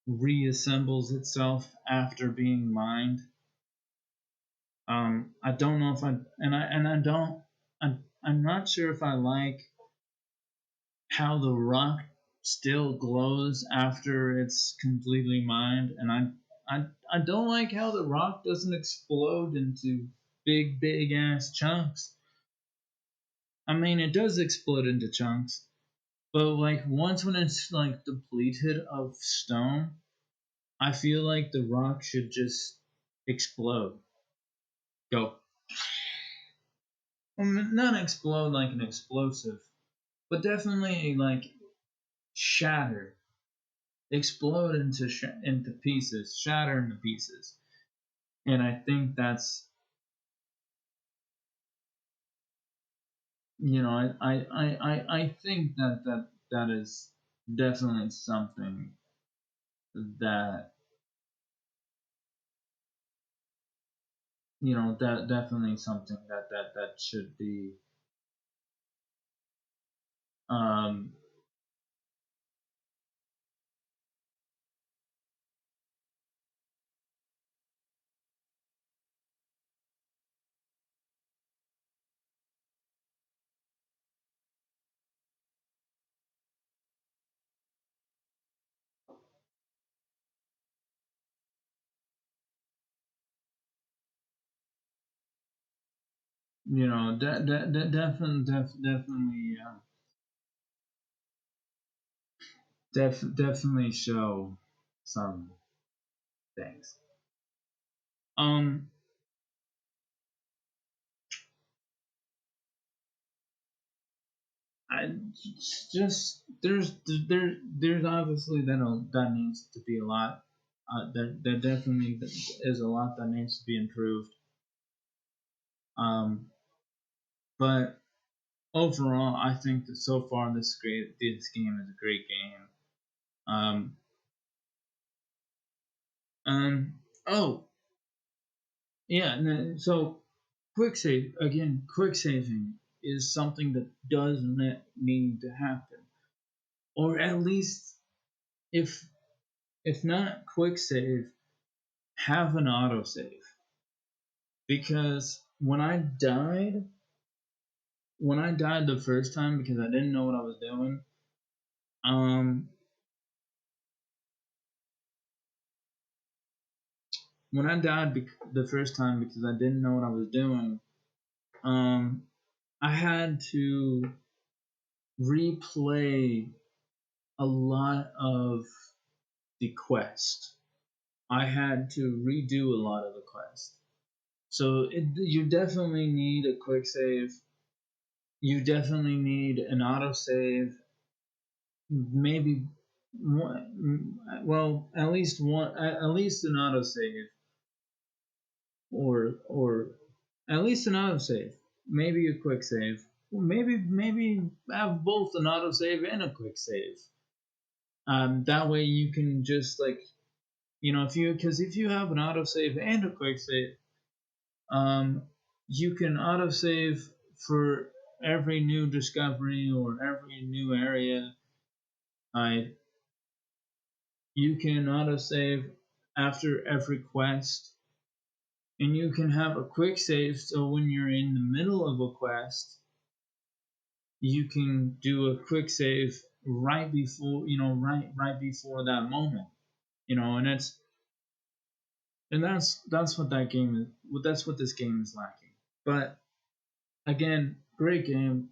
reassembles itself after being mined. I don't know if I don't I'm not sure if I like how the rock still glows after it's completely mined, and I don't like how the rock doesn't explode into big ass chunks. I mean, it does explode into chunks, but like once when it's like depleted of stone, I feel like the rock should just explode. Go. Not explode like an explosive, but definitely like shatter, explode into pieces, shatter into pieces. And I think that's I think that is definitely something that that definitely something that should be um definitely definitely show some things. Um, I just there's obviously that needs to be a lot. There definitely is a lot that needs to be improved. Um, but overall, I think that so far this game is a great game. Um, um, oh yeah, so quick save again. Quick saving is something that does not need to happen, or at least if not quick save, have an auto save. Because when I died the first time because I didn't know what I was doing, um, when I died the first time because I didn't know what I was doing, um, I had to replay a lot of the quest. I had to redo a lot of the quest. So you definitely need a quick save. You definitely need an auto save. Maybe well, at least one, at least an auto save, or at least an auto save. Maybe a quick save. Maybe have both an auto save and a quick save. That way you can just like if you have an auto save and a quick save, um, you can auto save for every new discovery or every new area. I You can autosave after every quest, and you can have a quick save so when you're in the middle of a quest, you can do a quick save right before right before that moment. And that's what that game is. That's what this game is lacking. But again, great game,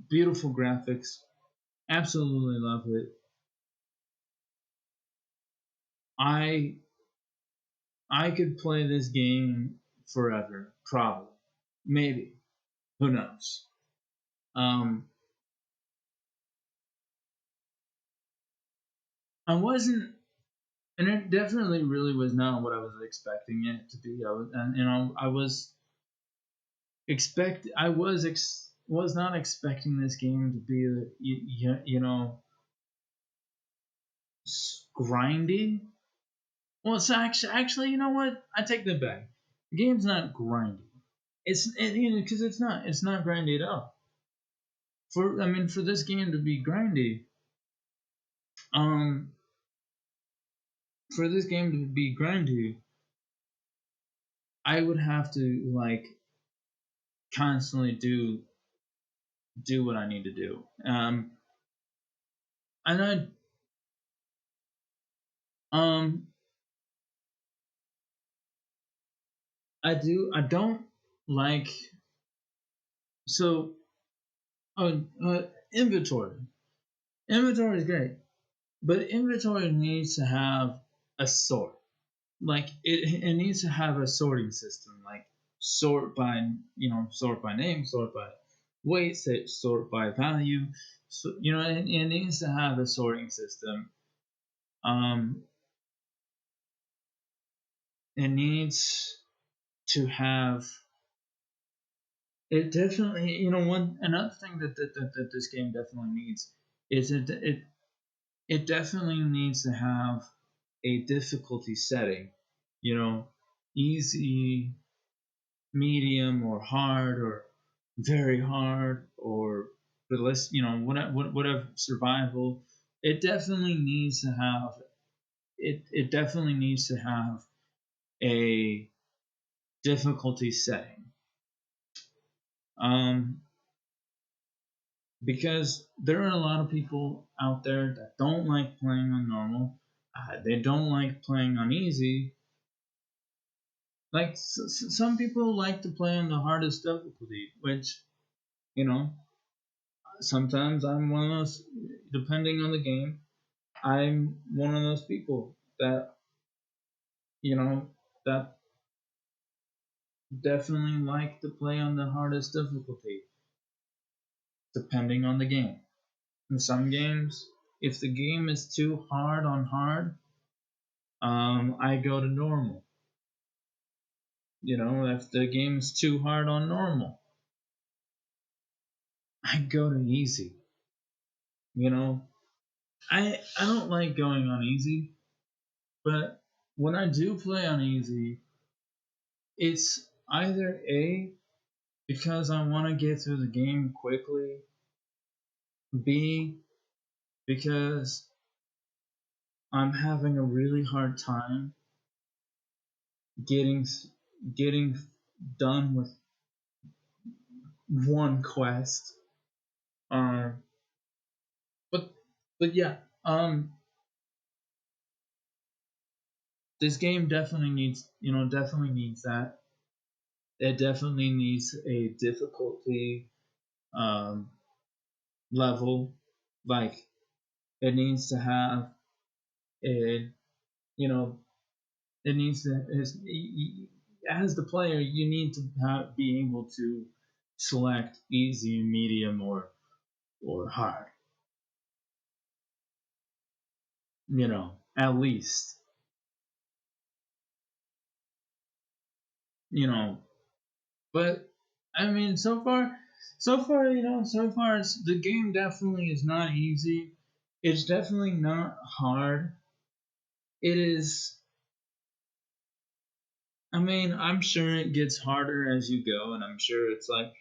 beautiful graphics, absolutely love it. I I could play this game forever, probably, maybe, who knows. Um, I wasn't, and it definitely really was not what I was expecting it to be. I was was not expecting this game to be, grindy. Well, it's actually, you know what? I take that back. The game's not grindy. Because it's not grindy at all. For this game to be grindy, um, for this game to be grindy, I would have to like constantly do what I need to do. And um I don't like so inventory. Inventory is great, but inventory needs to have a sort. Like it needs to have a sorting system, like sort by name, sort by weight, sort by value. So it needs to have a sorting system. Um, it needs to have it definitely. One another thing that this game definitely needs is it definitely needs to have a difficulty setting. You know, easy, medium, or hard, or very hard, or less. Whatever survival. It definitely needs to have it definitely needs to have a difficulty setting. Um, because there are a lot of people out there that don't like playing on normal. They don't like playing on easy. Like some people like to play on the hardest difficulty, which you know sometimes I'm one of those. Depending on the game, I'm one of those people that you know that definitely like to play on the hardest difficulty, depending on the game. In some games, if the game is too hard on hard, I go to normal. If the game is too hard on normal, I go to easy. You know, I don't like going on easy, but when I do play on easy, it's either A, because I want to get through the game quickly, B, because I'm having a really hard time getting getting done with one quest. Um, but yeah, this game definitely needs that. It definitely needs a difficulty um, level. Like it needs to have a you know it needs to as the player you need to be able to select easy, medium, or hard. At least you know but I mean, so far the game definitely is not easy. It's definitely not hard. It is. I mean, I'm sure it gets harder as you go, and I'm sure it's like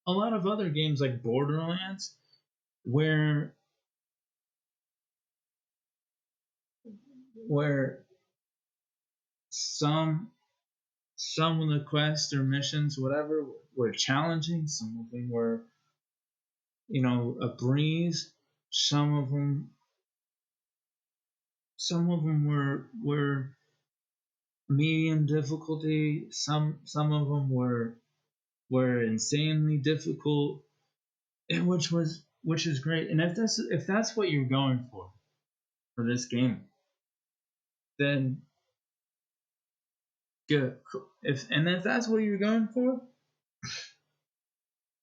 a lot of other games like Borderlands, where where some some of the quests or missions, whatever, were challenging. Some of them were, a breeze. Some of them, were medium difficulty. Some of them were insanely difficult, and which is great. And if that's what you're going for this game, then good. If that's what you're going for,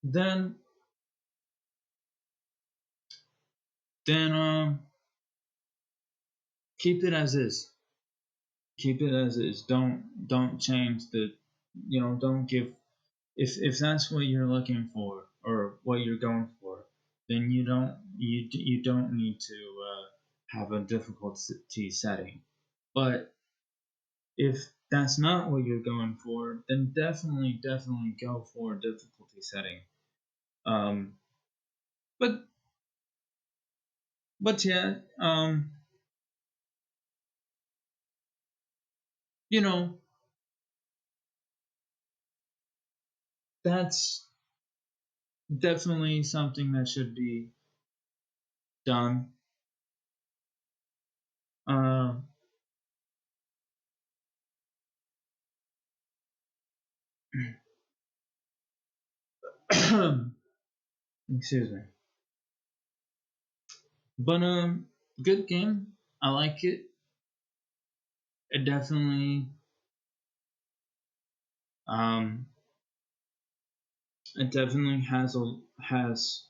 then then keep it as is. Keep it as is. Don't change the. Don't give. If that's what you're looking for or what you're going for, then you don't need to have a difficulty setting. But if that's not what you're going for, then definitely go for a difficulty setting. Um, but yeah, you know that's definitely something that should be done. Uh, excuse me. But good game. I like it. It definitely um has.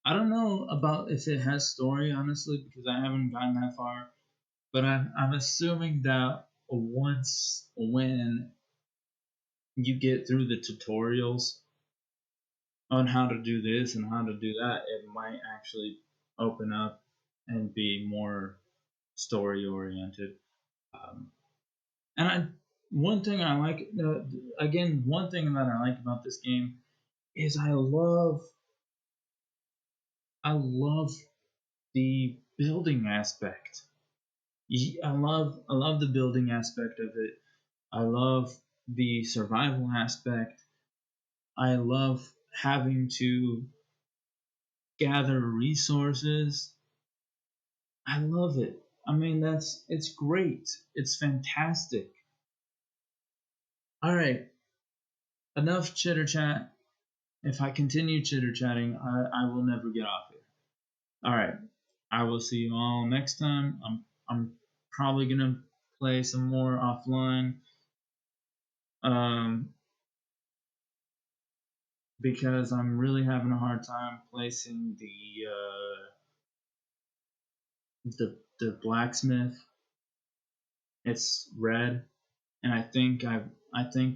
I don't know about if it has story, honestly, because I haven't gotten that far. But I'm assuming that once when you get through the tutorials on how to do this and how to do that, it might actually open up and be more story oriented. Um, and one thing I like, again, one thing that I like about this game is I love the building aspect. I love the building aspect of it. I love the survival aspect. I love having to gather resources. I love it. I mean, it's great. It's fantastic. All right, enough chitter chat. If I continue chitter chatting, I will never get off here. All right, I will see you all next time. I'm probably gonna play some more offline, um, because I'm really having a hard time placing the blacksmith. It's red, and I think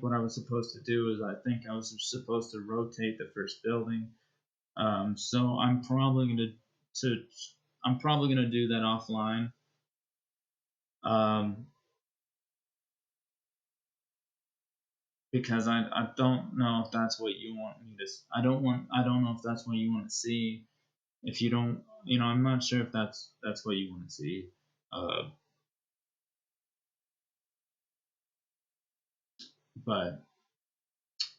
what I was supposed to do is I think I was supposed to rotate the first building. So to I'm probably gonna do that offline. Um, because I don't know if that's what you want me to. I don't know if that's what you want to see. If you don't, I'm not sure if that's what you want to see. Uh, but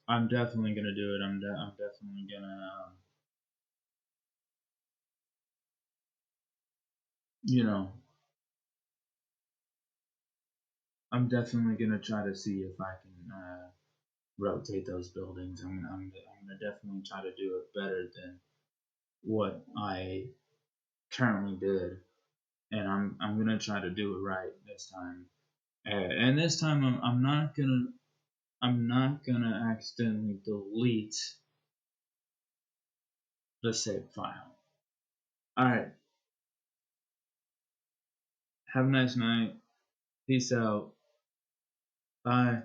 I'm definitely gonna do it. I'm definitely gonna, you know, I'm definitely gonna try to see if I can rotate those buildings. I'm gonna definitely try to do it better than what I currently did, and I'm gonna try to do it right this time. And this time I'm not gonna accidentally delete the save file. All right. Have a nice night. Peace out. Bye.